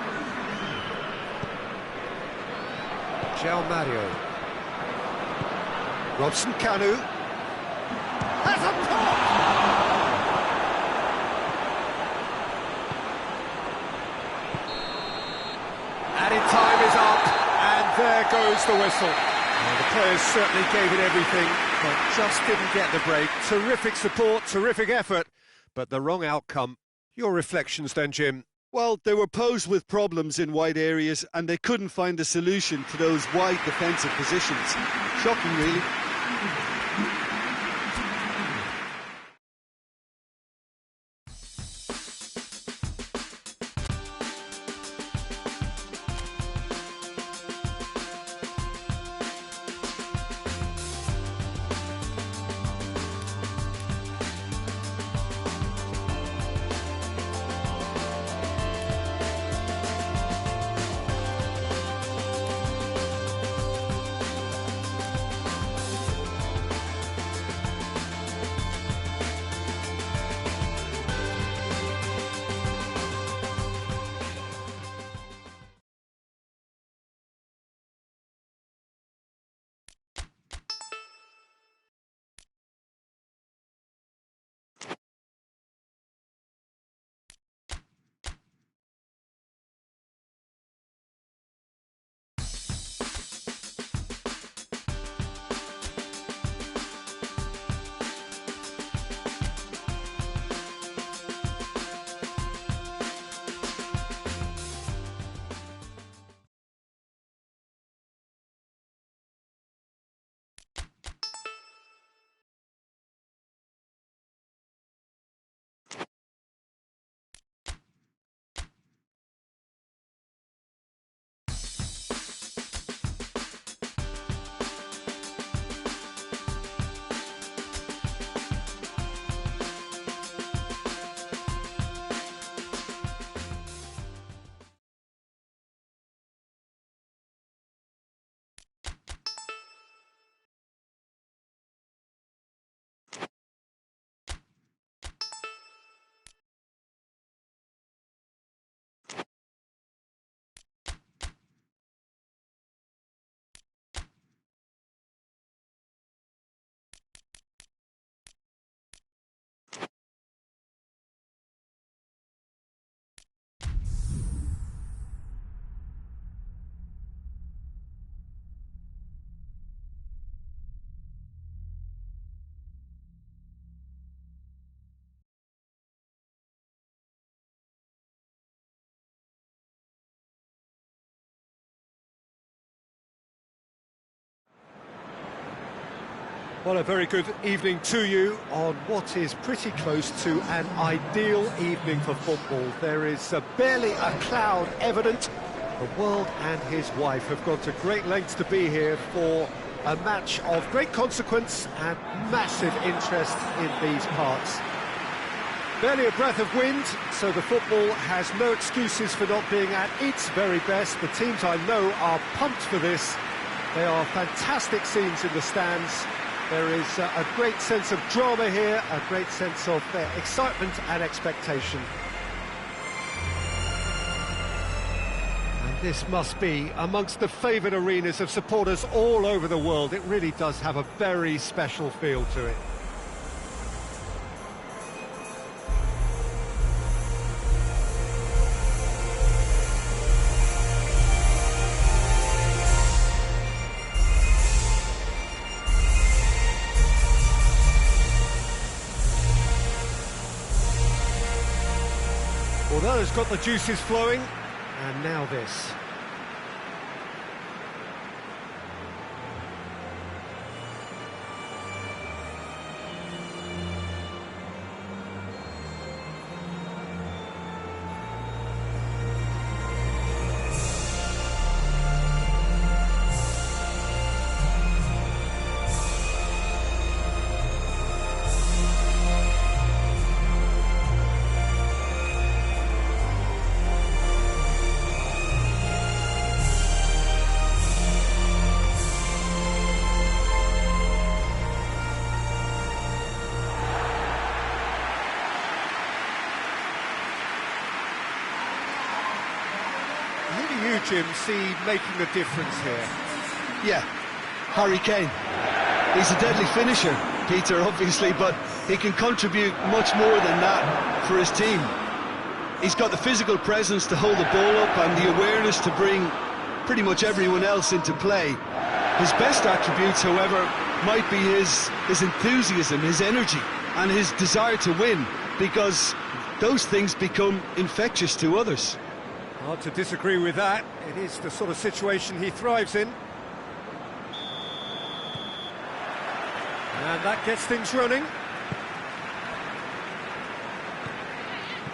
João Mario. Robson Kanu has a pop! Added time is up. And there goes the whistle. Well, the players certainly gave it everything, but just didn't get the break. Terrific support, terrific effort, but the wrong outcome. Your reflections then, Jim? Well, they were posed with problems in wide areas, and they couldn't find a solution to those wide defensive positions. Shocking, really. Well, a very good evening to you on what is pretty close to an ideal evening for football. There is barely a cloud evident. The world and his wife have gone to great lengths to be here for a match of great consequence and massive interest in these parts. Barely a breath of wind, so the football has no excuses for not being at its very best. The teams I know are pumped for this. They are fantastic scenes in the stands. There is a great sense of drama here, a great sense of excitement and expectation. And this must be amongst the favoured arenas of supporters all over the world. It really does have a very special feel to it. Well, that has got the juices flowing, and now this. You, Jim, see making a difference here? Yeah, Harry Kane. He's a deadly finisher, Peter, obviously, but he can contribute much more than that for his team. He's got the physical presence to hold the ball up and the awareness to bring pretty much everyone else into play. His best attributes, however, might be his enthusiasm, his energy, and his desire to win, because those things become infectious to others. Hard to disagree with that. It is the sort of situation he thrives in. And that gets things running.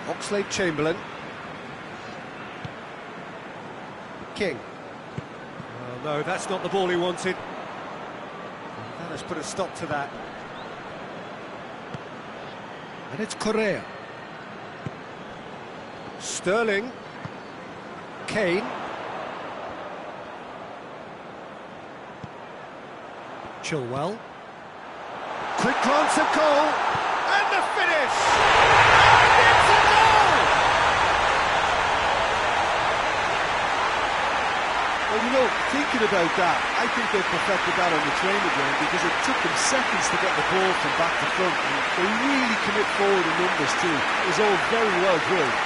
Oxlade-Chamberlain. King. Oh, no, that's not the ball he wanted. That has put a stop to that. And it's Correa. Sterling. Kane. Chilwell. Quick glance at goal. And the finish! And it's a goal! Well, you know, thinking about that, I think they perfected that on the training ground, because it took them seconds to get the ball from back to front. And they really commit forward in numbers too. It was all very well drilled.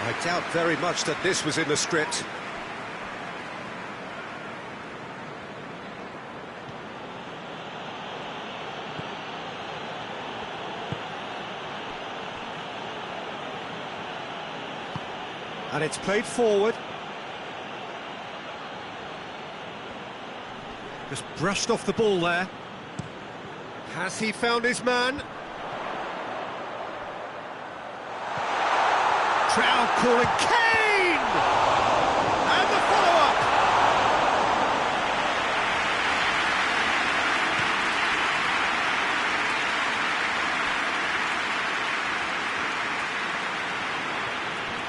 I doubt very much that this was in the script. And it's played forward. Just brushed off the ball there. Has he found his man? Crowd calling Kane! And the follow-up!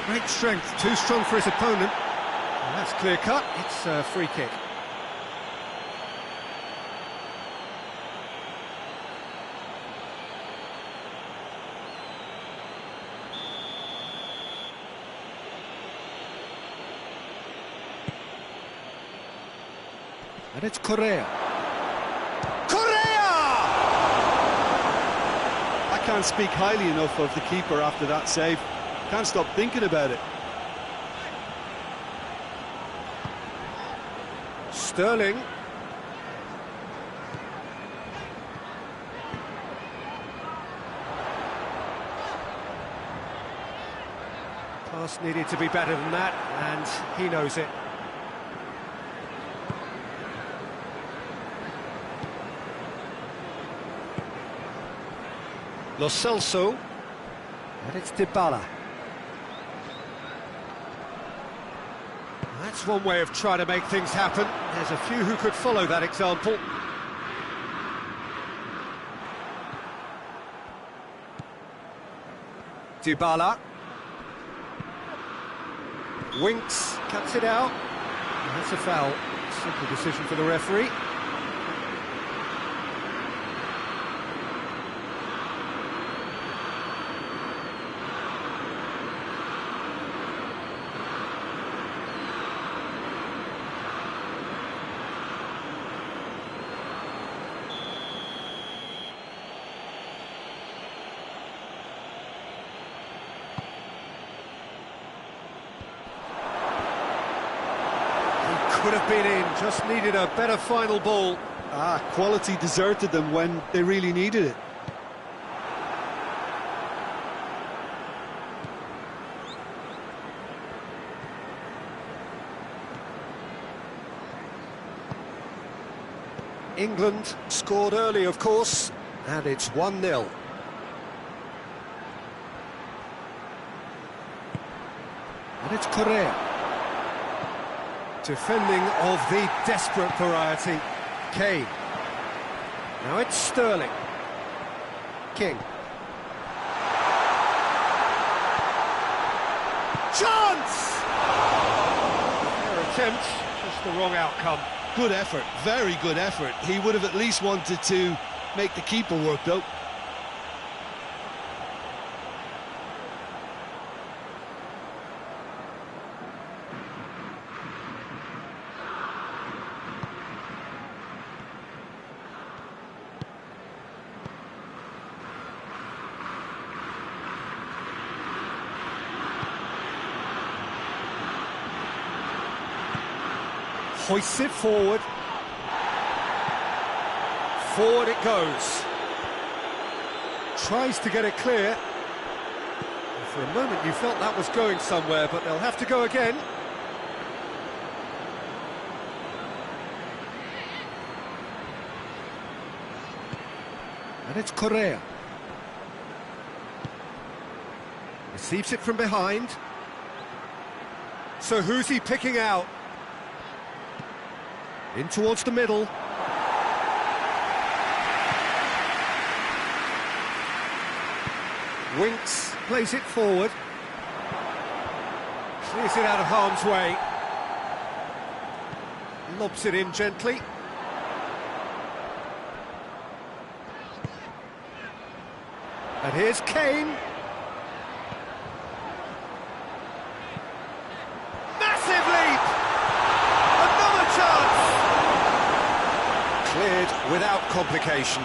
Great strength, too strong for his opponent. And that's clear cut, it's a free kick. And it's Correa. Correa! I can't speak highly enough of the keeper after that save. Can't stop thinking about it. Sterling. Pass needed to be better than that, and he knows it. Lo Celso, and it's Dybala. That's one way of trying to make things happen. There's a few who could follow that example. Dybala. Winks, cuts it out. And that's a foul. Simple decision for the referee. Could have been in, just needed a better final ball. Quality deserted them when they really needed it. England scored early, of course, and it's 1-0. And it's Correa. Defending of the desperate variety. Kane. Now it's Sterling. King. Chance! Fair attempt, just the wrong outcome. Good effort, very good effort. He would have at least wanted to make the keeper work, though. Hoists it forward. Forward it goes. Tries to get it clear. For a moment you felt that was going somewhere, but they'll have to go again. And it's Correa. Receives it from behind. So who's he picking out? In towards the middle. Winks, plays it forward. Clears it out of harm's way. Lobs it in gently. And here's Kane. Massive leap! Another chance! Cleared without complication.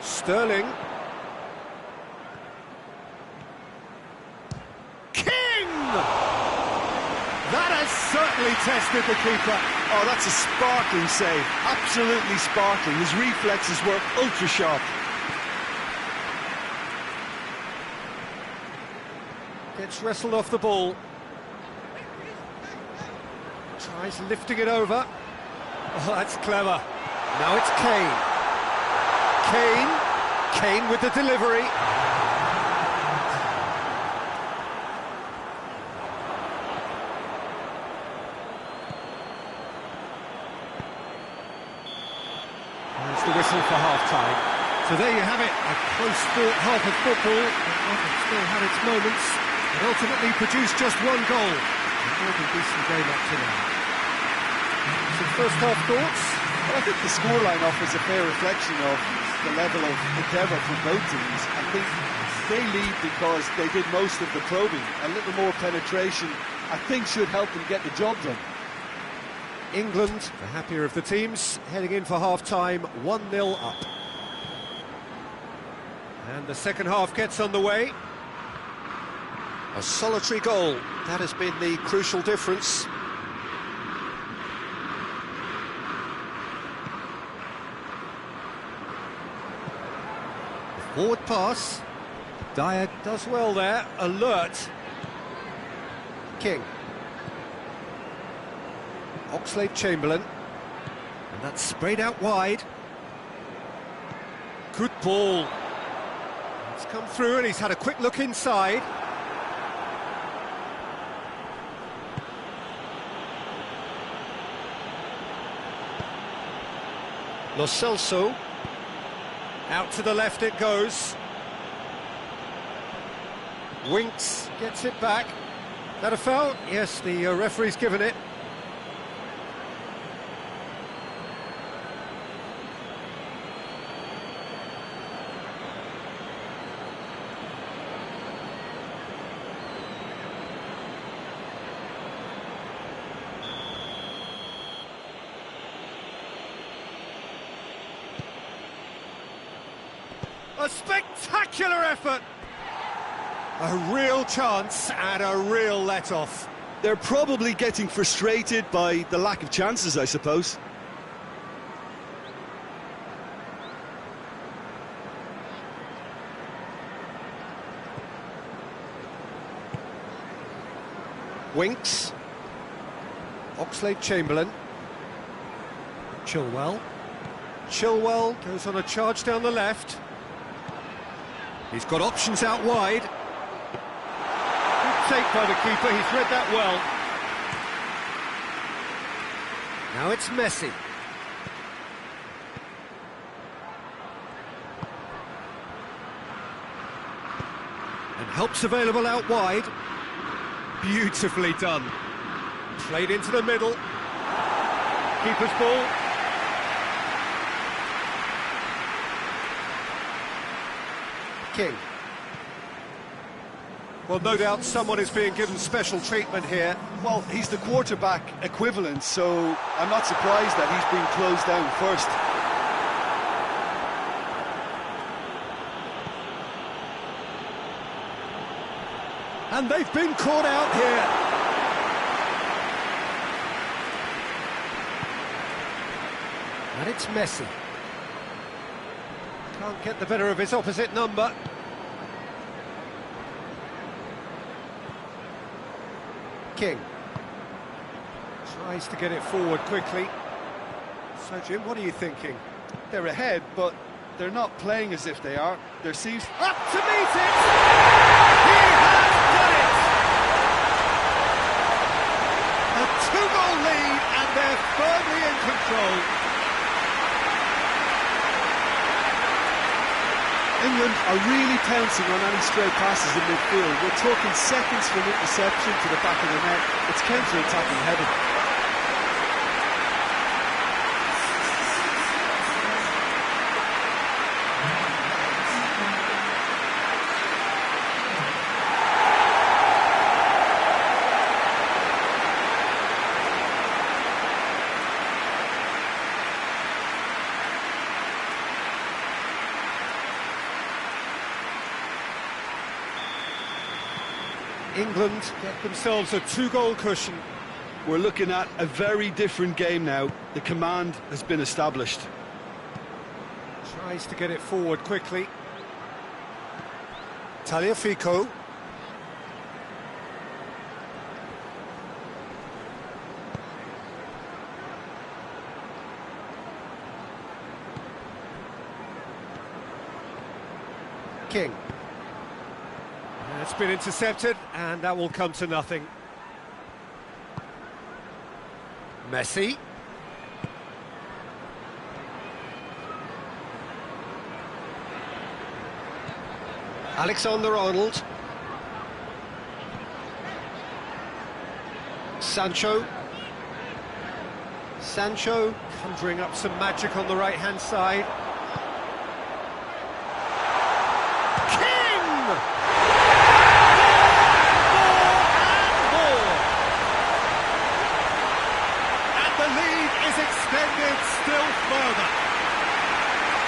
Sterling. King! That has certainly tested the keeper. Oh, that's a sparkling save. Absolutely sparkling. His reflexes were ultra sharp. Gets wrestled off the ball. Tries lifting it over. Oh, that's clever. Now it's Kane. Kane with the delivery. There's the whistle for half-time. So there you have it, a close-fought half of football, but still had its moments, and ultimately produced just one goal. A more than decent game up to now. Some first-half thoughts? Well, I think the scoreline offers a fair reflection of the level of endeavour from both teams. I think they lead because they did most of the probing. A little more penetration, I think, should help them get the job done. England, the happier of the teams, heading in for half-time, 1-0 up. And the second half gets underway. A solitary goal, that has been the crucial difference. Forward pass. Dyer does well there, alert. King. Oxlade-Chamberlain. And that's sprayed out wide. Good ball. It's come through and he's had a quick look inside. Lo Celso. Out to the left it goes. Winks gets it back. That a foul? Yes, the referee's given it. A spectacular effort! A real chance and a real let-off. They're probably getting frustrated by the lack of chances, I suppose. Winks. Oxlade-Chamberlain. Chilwell. Chilwell goes on a charge down the left. He's got options out wide. Good take by the keeper, he's read that well. Now it's Messi. And help's available out wide. Beautifully done. Played into the middle. Keeper's ball. King. Well, no doubt someone is being given special treatment here. Well, he's the quarterback equivalent, so I'm not surprised that he's been closed down first. And they've been caught out here. And it's Messi. Can't get the better of his opposite number. King. Tries to get it forward quickly. So, Jim, what are you thinking? They're ahead, but they're not playing as if they are. There seems... Up to meet it! He has done it! A two-goal lead, and they're firmly in control. England are really pouncing on any stray passes in midfield. We're talking seconds from interception to the back of the net. It's counter-attacking heaven. England get themselves a two-goal cushion. We're looking at a very different game now. The command has been established. Tries to get it forward quickly. Tagliafico. King. It's been intercepted, and that will come to nothing. Messi. Alexander-Arnold. Sancho. Sancho conjuring up some magic on the right-hand side.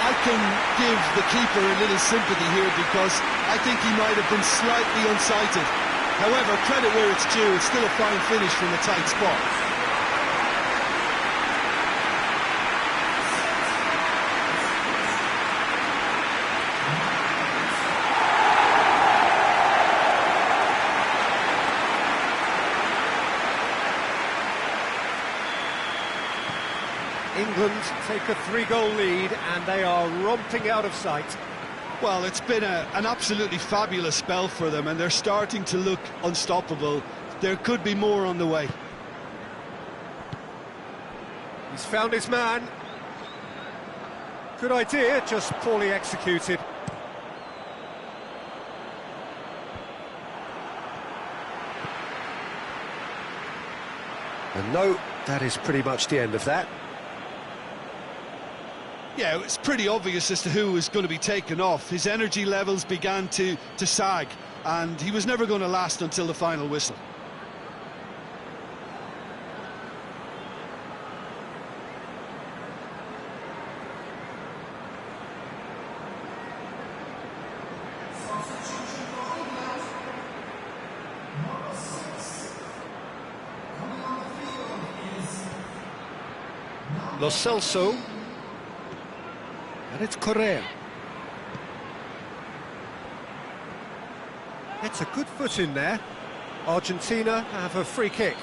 I can give the goalkeeper a little sympathy here because I think he might have been slightly unsighted. However, credit where it's due, it's still a fine finish from a tight spot. England take a 3-goal lead and they are romping out of sight. Well, it's been an absolutely fabulous spell for them and they're starting to look unstoppable. There could be more on the way. He's found his man. Good idea, just poorly executed. And no, that is pretty much the end of that. Yeah, it's pretty obvious as to who was going to be taken off. His energy levels began to sag, and he was never going to last until the final whistle. Lo Celso. And it's Correa. It's a good foot in there. Argentina have a free kick.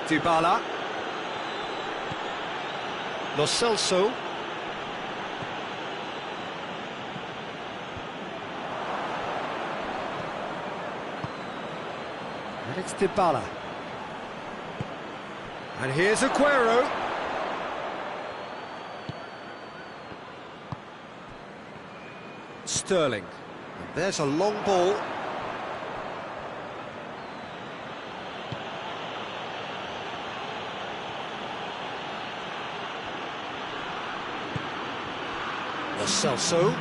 Dybala. Lo Celso. And it's Dybala. And here's Aguero. Sterling. And there's a long ball. Lo Celso.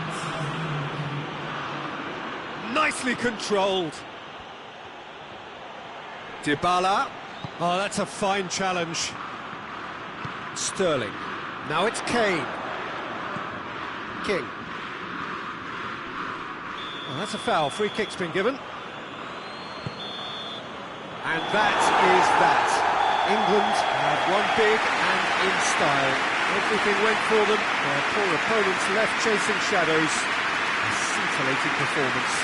Nicely controlled. Dybala. Oh, that's a fine challenge. Sterling. Now it's Kane. King. Oh, that's a foul. Free kick's been given. And that is that. England have won big and in style. Everything went for them. Their poor opponents left chasing shadows. A scintillating performance.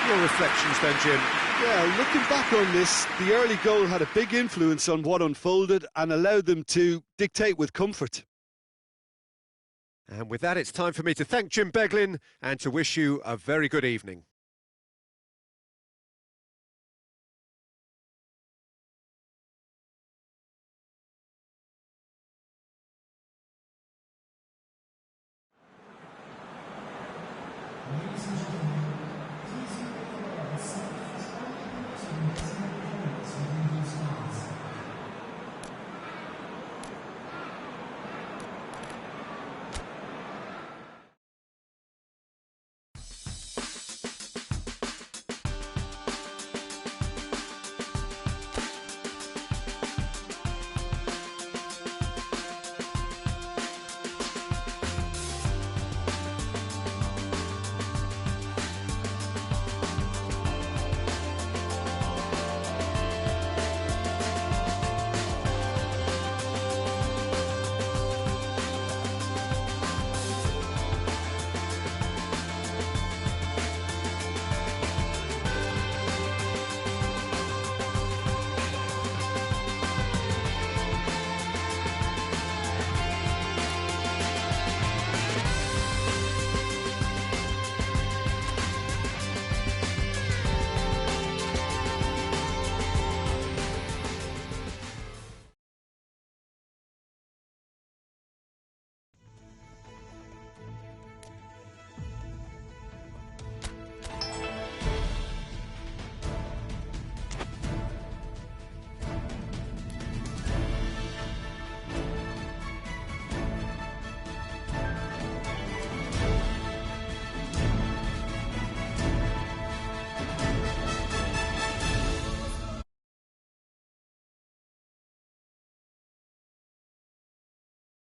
Your reflections then, Jim? Yeah, looking back on this, the early goal had a big influence on what unfolded and allowed them to dictate with comfort. And with that, it's time for me to thank Jim Beglin and to wish you a very good evening.